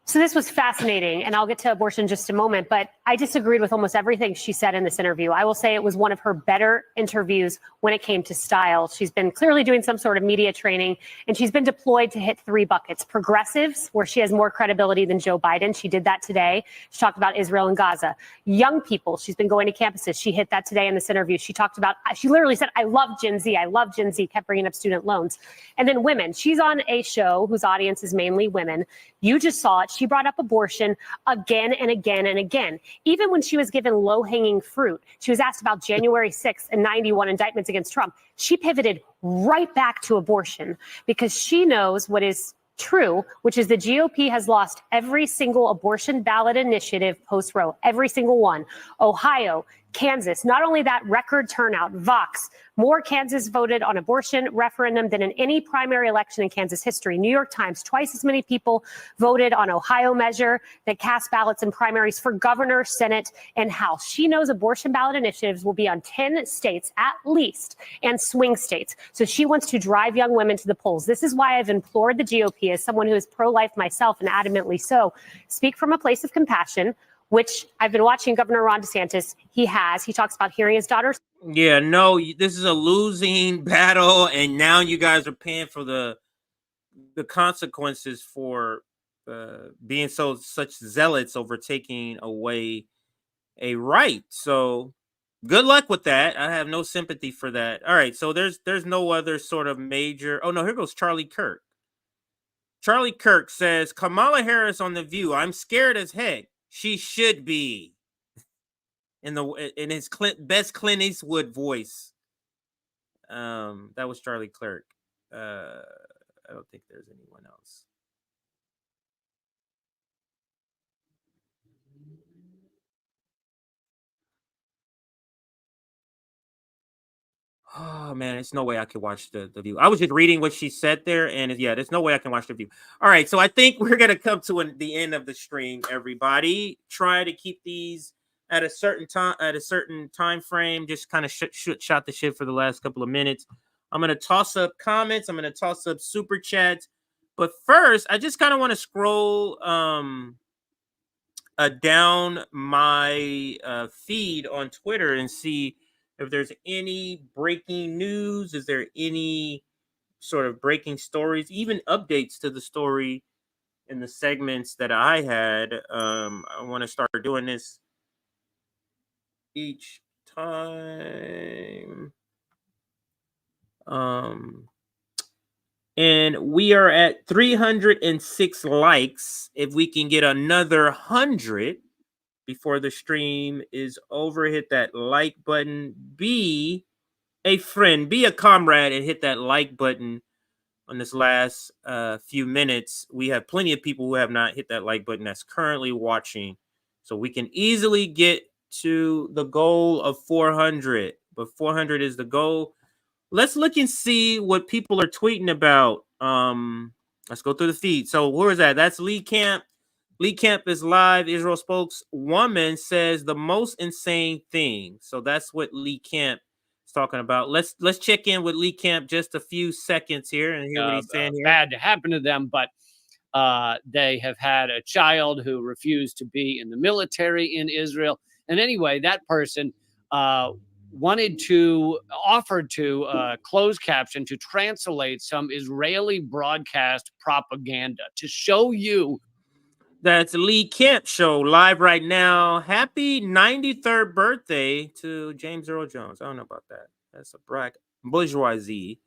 So this was fascinating, and I'll get to abortion in just a moment, but I disagreed with almost everything she said in this interview. I will say it was one of her better interviews when it came to style. She's been clearly doing some sort of media training, and she's been deployed to hit 3 buckets. Progressives, where she has more credibility than Joe Biden. She did that today. She talked about Israel and Gaza. Young people, she's been going to campuses. She hit that today in this interview. She talked about, she literally said, I love Gen Z. I love Gen Z, kept bringing up student loans. And then women. She's on a show whose audience is mainly women. You just saw it. She brought up abortion again and again and again. Even when she was given low-hanging fruit, she was asked about January 6th and 91 indictments against Trump. She pivoted right back to abortion because she knows what is true, which is the GOP has lost every single abortion ballot initiative post-Roe, every single one. Ohio, Kansas, not only that, record turnout. Vox, more Kansas voted on abortion referendum than in any primary election in Kansas history. New York Times, twice as many people voted on Ohio measure that cast ballots in primaries for governor, Senate, and House. She knows abortion ballot initiatives will be on 10 states at least and swing states. So she wants to drive young women to the polls. This is why I've implored the GOP, as someone who is pro-life myself and adamantly so, speak from a place of compassion, which I've been watching Governor Ron DeSantis. He talks about hearing his daughter. Yeah, no, this is a losing battle, and now you guys are paying for the consequences for being such zealots over taking away a right. So good luck with that. I have no sympathy for that. All right, so there's no other sort of major. Oh no, here goes Charlie Kirk. Charlie Kirk says Kamala Harris on The View. I'm scared as heck. She should be. In his best Clint Eastwood voice. That was Charlie Kirk. I don't think there's anyone else. Oh man, there's no way I could watch the View. I was just reading what she said there, and yeah, there's no way I can watch The View. All right, so I think we're gonna come to the end of the stream. Everybody, try to keep these at a certain time frame. Just kind of shot the shit for the last couple of minutes. I'm gonna toss up comments. I'm gonna toss up super chats. But first, I just kind of want to scroll down my feed on Twitter and see if there's any breaking news. Is there any sort of breaking stories, even updates to the story in the segments that I had? I want to start doing this each time. And we are at 306 likes. If we can get another 100 before the stream is over, hit that like button. Be a friend, be a comrade, and hit that like button on this last few minutes. We have plenty of people who have not hit that like button that's currently watching. So we can easily get to the goal of 400. but 400 is the goal. Let's look and see what people are tweeting about. Let's go through the feed. So where is that? That's Lee Camp. Lee Camp is live. Israel spokeswoman says the most insane thing. So that's what Lee Camp is talking about. Let's check in with Lee Camp just a few seconds here and hear what he's saying here. Bad to happen to them, but they have had a child who refused to be in the military in Israel. And anyway, that person offered to closed caption to translate some Israeli broadcast propaganda to show you. That's Lee Camp show live right now. Happy 93rd birthday to James Earl Jones. I don't know about that. That's a brag. Bourgeoisie.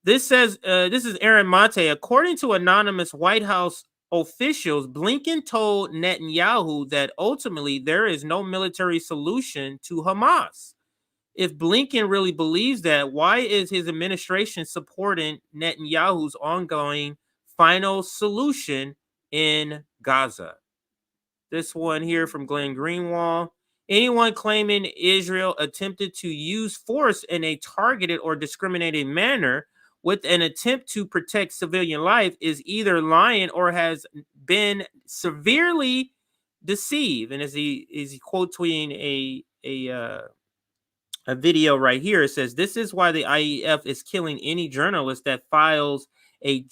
This says, this is Aaron Mate. According to anonymous White House officials, Blinken told Netanyahu that ultimately there is no military solution to Hamas. If Blinken really believes that, why is his administration supporting Netanyahu's ongoing final solution in Gaza? This one here from Glenn Greenwald. Anyone claiming Israel attempted to use force in a targeted or discriminating manner with an attempt to protect civilian life is either lying or has been severely deceived. And as he quote tweeting a video right here, it says, "This is why the IEF is killing any journalist that flies a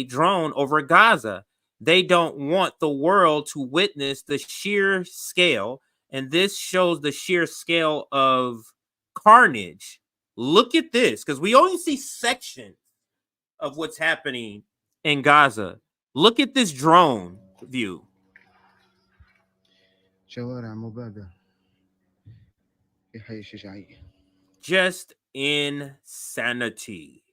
drone over Gaza. They don't want the world to witness the sheer scale, and this shows the sheer scale of carnage. Look at this, because we only see sections of what's happening in Gaza. Look at this drone view. Just insanity."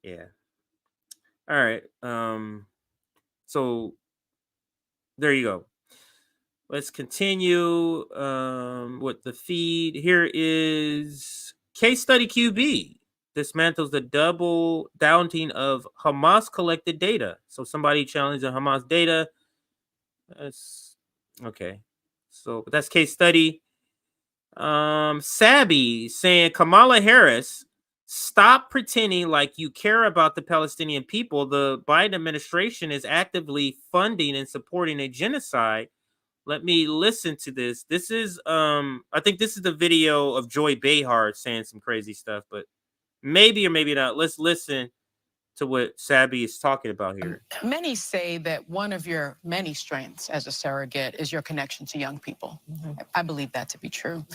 Yeah. All right. So there you go. Let's continue with the feed. Here is Case Study QB. Dismantles the double doubting of Hamas collected data. So somebody challenged the Hamas data. That's okay. So that's Case Study. Sabby saying, Kamala Harris, stop pretending like you care about the Palestinian people. The Biden administration is actively funding and supporting a genocide. Let me listen to this. This is I think this is the video of Joy Beyhart saying some crazy stuff, but maybe or maybe not. Let's listen to what Sabby is talking about here. Many say that one of your many strengths as a surrogate is your connection to young people. I believe that to be true.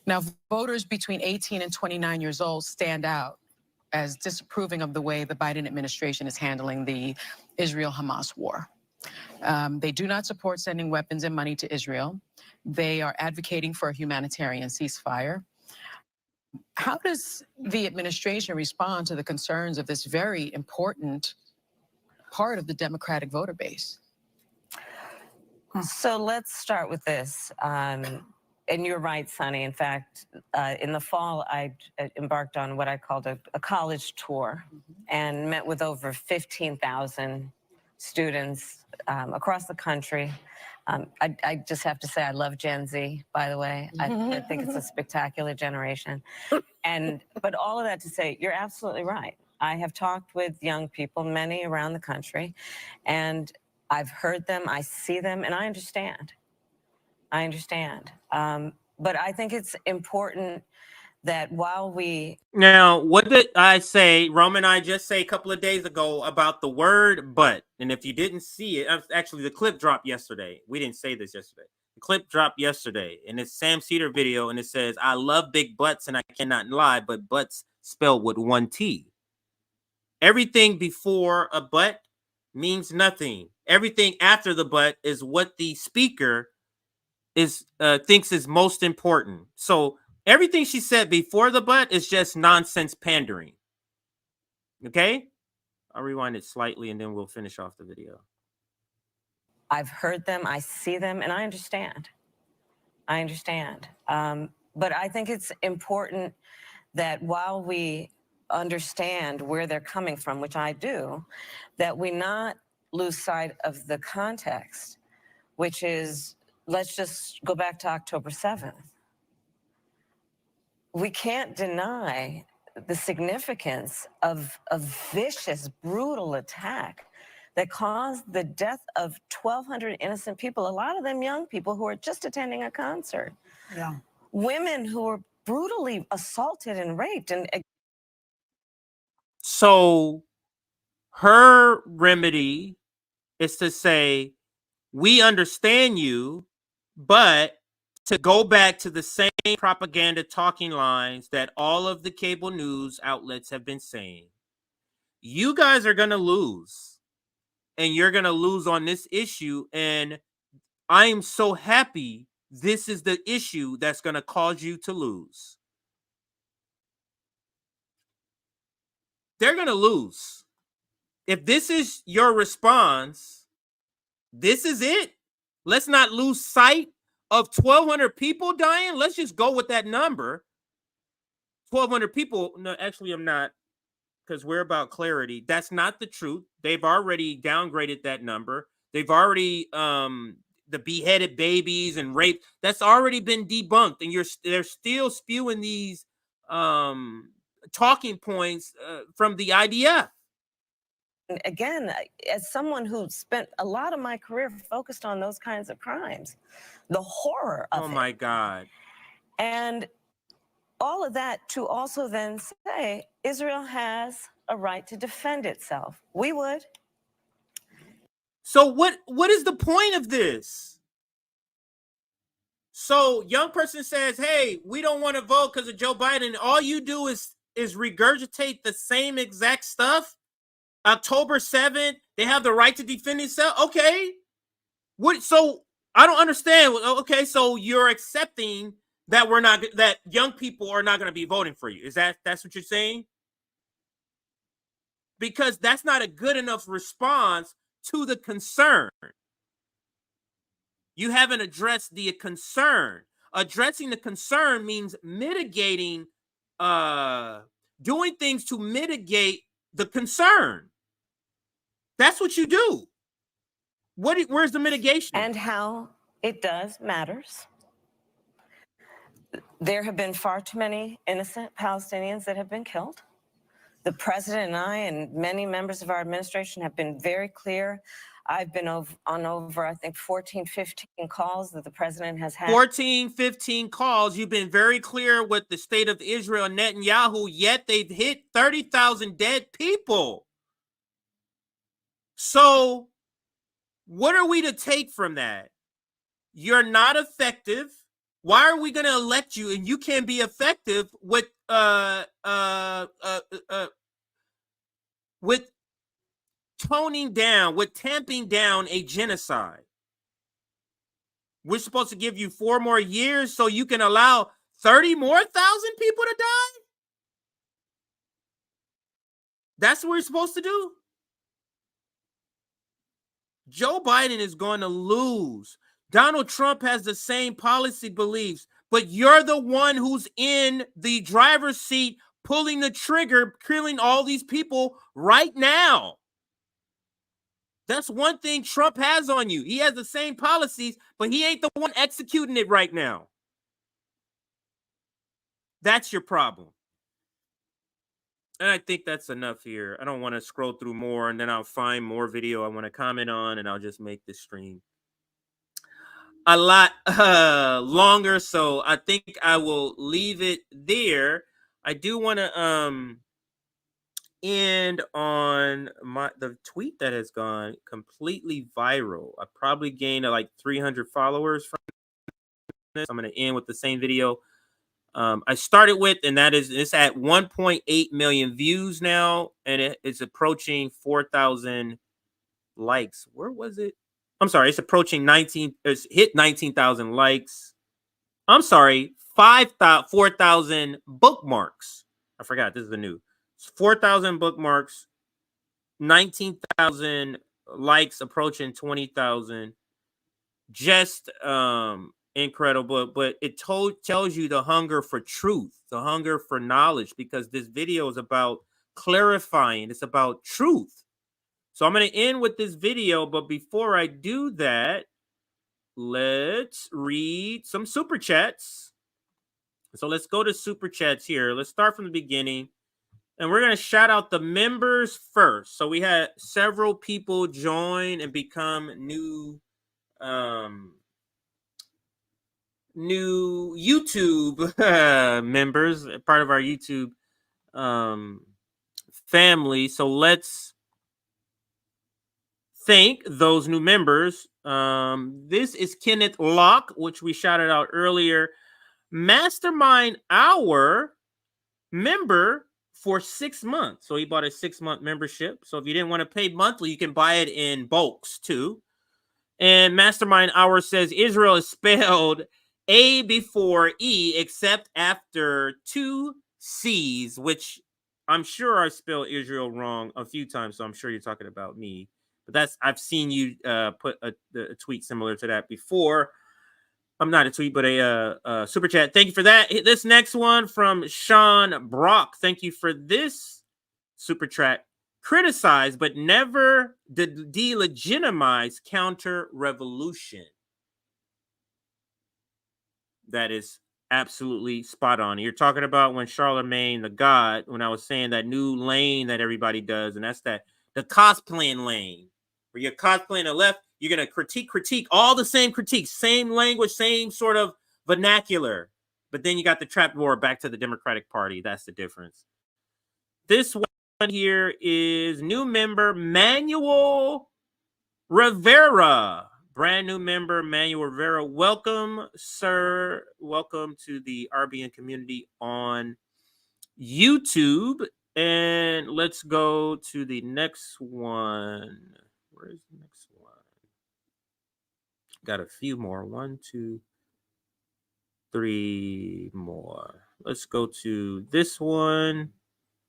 Now, voters between 18 and 29 years old stand out as disapproving of the way the Biden administration is handling the Israel-Hamas war. They do not support sending weapons and money to Israel. They are advocating for a humanitarian ceasefire. How does the administration respond to the concerns of this very important part of the Democratic voter base? So let's start with this. And you're right, Sonny. In fact, in the fall, I embarked on what I called a college tour and met with over 15,000 students across the country. I just have to say I love Gen Z, by the way. I think it's a spectacular generation. But all of that to say, you're absolutely right. I have talked with young people, many around the country, and I've heard them, I see them, and I understand. I understand. But I think it's important that while we... Now, what did I say, Roman and I just say a couple of days ago about the word but? And if you didn't see it, actually the clip dropped yesterday. We didn't say this yesterday. The clip dropped yesterday, and it's Sam Cedar video, and it says, I love big butts and I cannot lie, but butts spelled with one T. Everything before a but means nothing. Everything after the but is what the speaker thinks is most important. So everything she said before the but is just nonsense pandering. Okay? I'll rewind it slightly and then we'll finish off the video. I've heard them, I see them, and I understand. I understand. But I think it's important that while we understand where they're coming from, which I do, that we not lose sight of the context, which is, let's just go back to October 7th. We can't deny the significance of a vicious, brutal attack that caused the death of 1,200 innocent people, a lot of them young people who are just attending a concert. Yeah. Women who were brutally assaulted and raped. And So her remedy is to say, we understand you, but to go back to the same propaganda talking lines that all of the cable news outlets have been saying. You guys are going to lose, and you're going to lose on this issue. And I am so happy this is the issue that's going to cause you to lose. They're going to lose. If this is your response, this is it. Let's not lose sight of 1,200 people dying. Let's just go with that number. 1,200 people. No, actually, I'm not, because we're about clarity. That's not the truth. They've already downgraded that number. They've already the beheaded babies and rape. That's already been debunked, and they're still spewing these talking points from the IDF. again, as someone who spent a lot of my career focused on those kinds of crimes, the horror of it. Oh my God. And all of that to also then say Israel has a right to defend itself. We would. So what is the point of this? So young person says, hey, we don't want to vote because of Joe Biden. All you do is regurgitate the same exact stuff. October 7th, they have the right to defend itself. Okay. So I don't understand. Okay, so you're accepting that that young people are not going to be voting for you. That's what you're saying? Because that's not a good enough response to the concern. You haven't addressed the concern. Addressing the concern means mitigating, doing things to mitigate the concern. That's what you do. Where's the mitigation? And how it does matters. There have been far too many innocent Palestinians that have been killed. The president and I and many members of our administration have been very clear. I've been on over, I think, 14, 15 calls that the president has had. 14, 15 calls. You've been very clear with the state of Israel and Netanyahu, yet they've hit 30,000 dead people. So what are we to take from that? You're not effective. Why are we going to elect you and you can't be effective with toning down, with tamping down a genocide? We're supposed to give you 4 more years so you can allow 30 more thousand people to die? That's what we're supposed to do? Joe Biden is going to lose. Donald Trump has the same policy beliefs, but you're the one who's in the driver's seat, pulling the trigger, killing all these people right now. That's one thing Trump has on you. He has the same policies, but he ain't the one executing it right now. That's your problem. And I think that's enough here. I don't want to scroll through more, and then I'll find more video I want to comment on, and I'll just make this stream a lot longer. So I think I will leave it there. I do want to end on the tweet that has gone completely viral. I probably gained like 300 followers from this. I'm going to end with the same video I started with, and that is it's at 1.8 million views now, and it's approaching 4,000 likes. Where was it? I'm sorry, it's approaching 19. It's hit 19,000 likes. I'm sorry, 4,000 bookmarks. I forgot this is the new. 4,000 bookmarks, 19,000 likes, approaching 20,000. Just incredible, but it tells you the hunger for truth, the hunger for knowledge, because this video is about clarifying. It's about truth. So I'm going to end with this video, but before I do that, let's read some super chats. So let's go to super chats here. Let's start from the beginning. And we're going to shout out the members first. So we had several people join and become new YouTube members, part of our YouTube family. So let's thank those new members. This is Kenneth Locke, which we shouted out earlier. Mastermind Hour member for 6 months. So he bought a 6-month membership. So if you didn't want to pay monthly, you can buy it in bulks too. And Mastermind Hour says Israel is spelled A before E, except after 2 C's, which I'm sure I spelled Israel wrong a few times. So I'm sure you're talking about me. But I've seen you put a tweet similar to that before. I'm not a tweet, but a super chat. Thank you for that. This next one from Sean Brock. Thank you for this super chat. Criticize, but never delegitimize counter-revolution. That is absolutely spot on. You're talking about when Charlamagne the God, when I was saying that new lane that everybody does, and that's the cosplaying lane, where you're cosplaying the left, you're going to critique all the same critiques, same language, same sort of vernacular. But then you got the trap door back to the Democratic Party. That's the difference. This one here is new member Manuel Rivera. Brand new member Manuel Rivera. Welcome, sir. Welcome to the RBN community on YouTube. And let's go to the next one. Where is the next one? Got a few more. 1, 2, 3 more. Let's go to this one.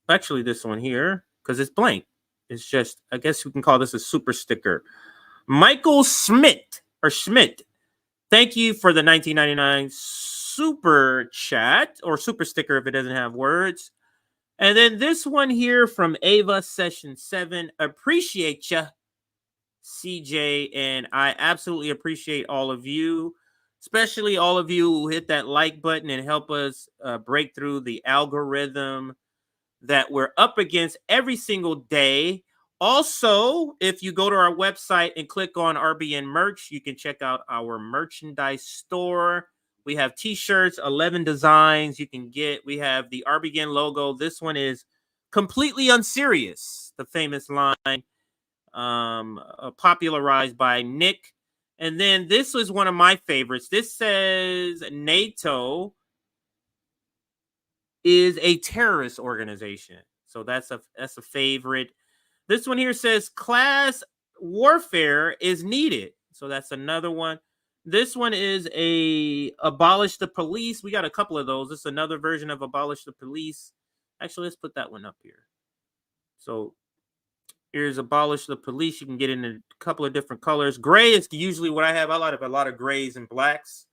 Actually, this one here, because it's blank. It's just, I guess we can call this a super sticker. Michael Schmidt. Thank you for the 1999 super chat, or super sticker if it doesn't have words. And then this one here from Ava Session 7. Appreciate ya, CJ, and I absolutely appreciate all of you, especially all of you who hit that like button and help us break through the algorithm that we're up against every single day. Also, if you go to our website and click on RBN merch, you can check out our merchandise store. We have t-shirts, 11 designs you can get. We have the RBN logo. This one is completely unserious, the famous line popularized by Nick. And then this was one of my favorites. This says NATO is a terrorist organization. So that's a favorite. This one here says class warfare is needed. So that's another one. This one is a abolish the police. We got a couple of those. This is another version of abolish the police. Actually, let's put that one up here. So here's abolish the police. You can get in a couple of different colors. Gray is usually what I have. I have a lot of grays and blacks.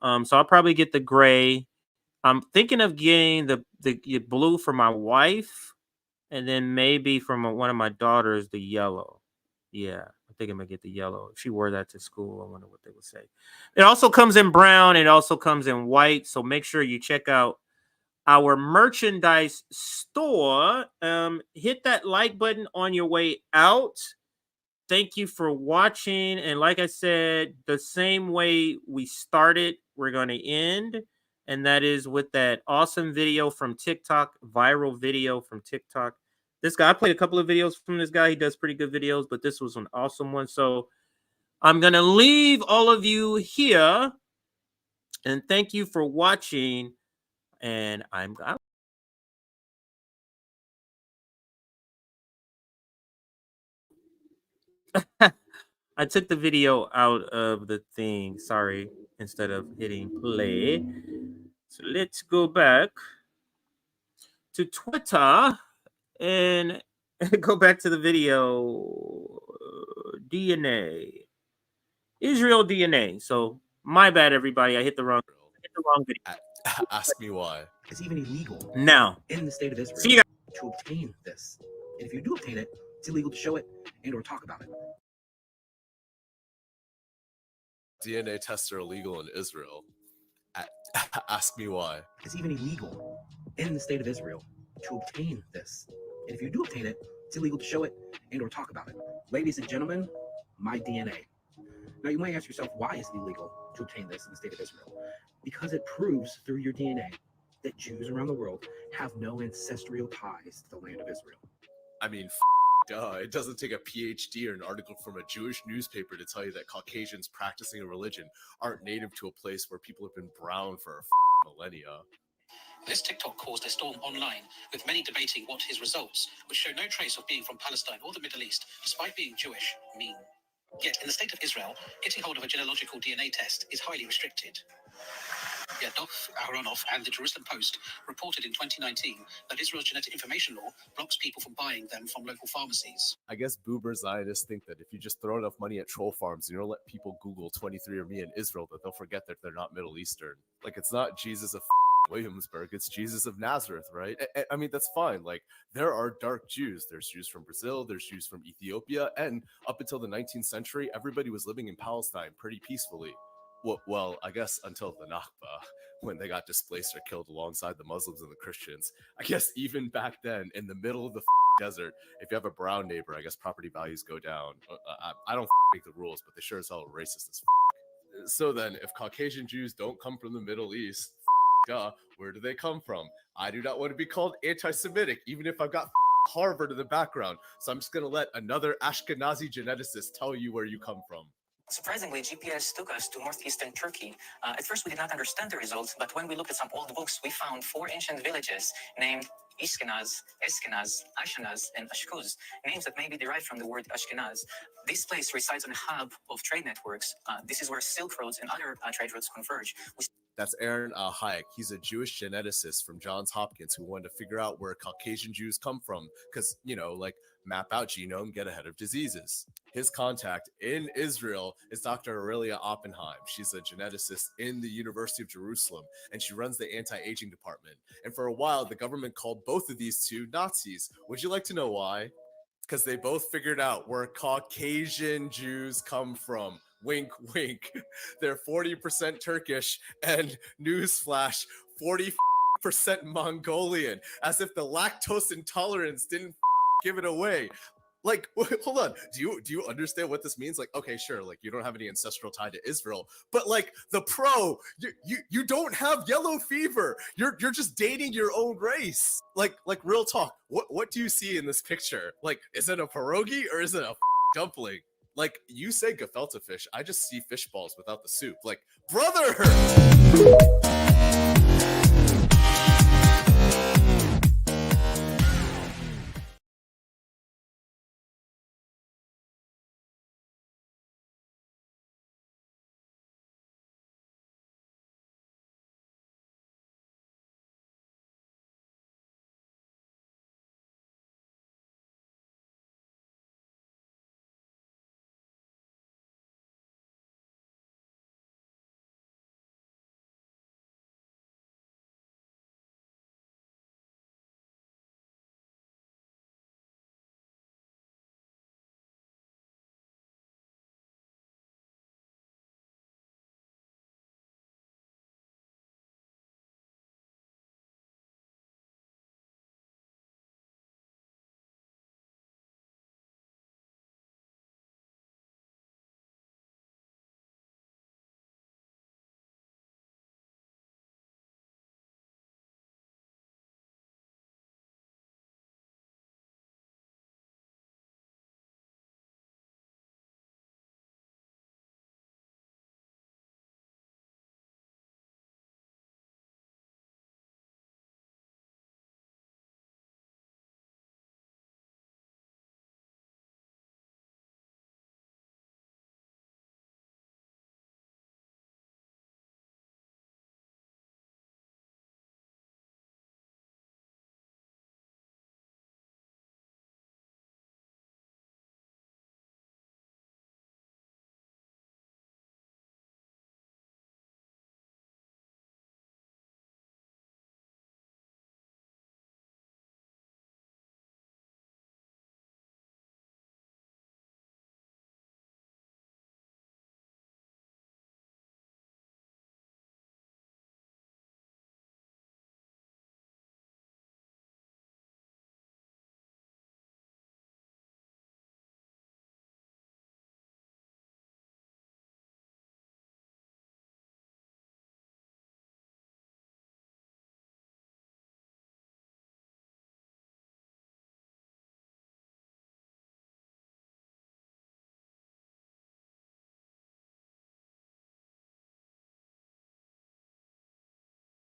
So I'll probably get the gray. I'm thinking of getting the blue for my wife, and then maybe from one of my daughters, the yellow. Yeah, I think I'm gonna get the yellow. If she wore that to school, I wonder what they would say. It also comes in brown. It also comes in white. So make sure you check out our merchandise store. Hit that like button on your way out. Thank you for watching. And like I said, the same way we started, we're going to end. And that is with that awesome video from TikTok, viral video from TikTok. This guy, I played a couple of videos from this guy. He does pretty good videos, but this was an awesome one. So I'm going to leave all of you here. And thank you for watching. And I'm out. I took the video out of the thing. Sorry, instead of hitting play. So let's go back to Twitter and go back to the video. DNA. Israel DNA. So My bad, everybody. I hit the wrong video. Ask me why. It's even illegal Now, in the state of Israel see you guys. to obtain this. And if you do obtain it, it's illegal to show it and or talk about it. DNA tests are illegal in Israel. Ask me why. It's even illegal in the state of Israel to obtain this. And if you do obtain it, it's illegal to show it and or talk about it. Ladies and gentlemen, my DNA. Now you might ask yourself, why is it illegal to obtain this in the state of Israel? Because it proves through your DNA that Jews around the world have no ancestral ties to the land of Israel. I mean, duh. It doesn't take a PhD or an article from a Jewish newspaper to tell you that Caucasians practicing a religion aren't native to a place where people have been brown for millennia. This TikTok caused a storm online, with many debating what his results, which show no trace of being from Palestine or the Middle East, despite being Jewish, mean. Yet, in the state of Israel, getting hold of a genealogical DNA test is highly restricted. Yet Dov Aharonov and the Jerusalem Post reported in 2019 that Israel's genetic information law blocks people from buying them from local pharmacies. I guess boomer Zionists think that if you just throw enough money at troll farms and you don't let people Google 23andMe in Israel, that they'll forget that they're not Middle Eastern. Like, it's not Jesus of Williamsburg, it's Jesus of Nazareth, right? I mean, that's fine. Like, there are dark Jews. There's Jews from Brazil, there's Jews from Ethiopia, and up until the 19th century, everybody was living in Palestine pretty peacefully. Well, I guess until the Nakba, when they got displaced or killed alongside the Muslims and the Christians. I guess even back then, in the middle of the desert, if you have a brown neighbor, I guess property values go down. I don't make the rules, but they sure as hell are racist as So then, if Caucasian Jews don't come from the Middle East, where do they come from? I do not want to be called anti-Semitic, even if I've got Harvard in the background. So I'm just going to let another Ashkenazi geneticist tell you where you come from. Surprisingly, GPS took us to northeastern Turkey. At first, we did not understand the results, but when we looked at some old books, we found 4 ancient villages named Ishkenaz, Eskenaz, Ashenaz, and Ashkuz, names that may be derived from the word Ashkenaz. This place resides on a hub of trade networks. This is where Silk roads and other trade routes converge. That's Aaron Hayek. He's a Jewish geneticist from Johns Hopkins who wanted to figure out where Caucasian Jews come from because, like map out genome, get ahead of diseases. His contact in Israel is Dr. Aurelia Oppenheim. She's a geneticist in the University of Jerusalem, and she runs the anti-aging department. And for a while, the government called both of these two Nazis. Would you like to know why? Because they both figured out where Caucasian Jews come from. Wink, wink. They're 40% Turkish, and newsflash, 40% Mongolian. As if the lactose intolerance didn't give it away. Like, hold on. Do you understand what this means? Like, okay, sure. Like, you don't have any ancestral tie to Israel, but like you don't have yellow fever. You're just dating your own race. Like real talk. What do you see in this picture? Like, is it a pierogi or is it a dumpling? Like, you say gefilte fish, I just see fish balls without the soup. Like, brother!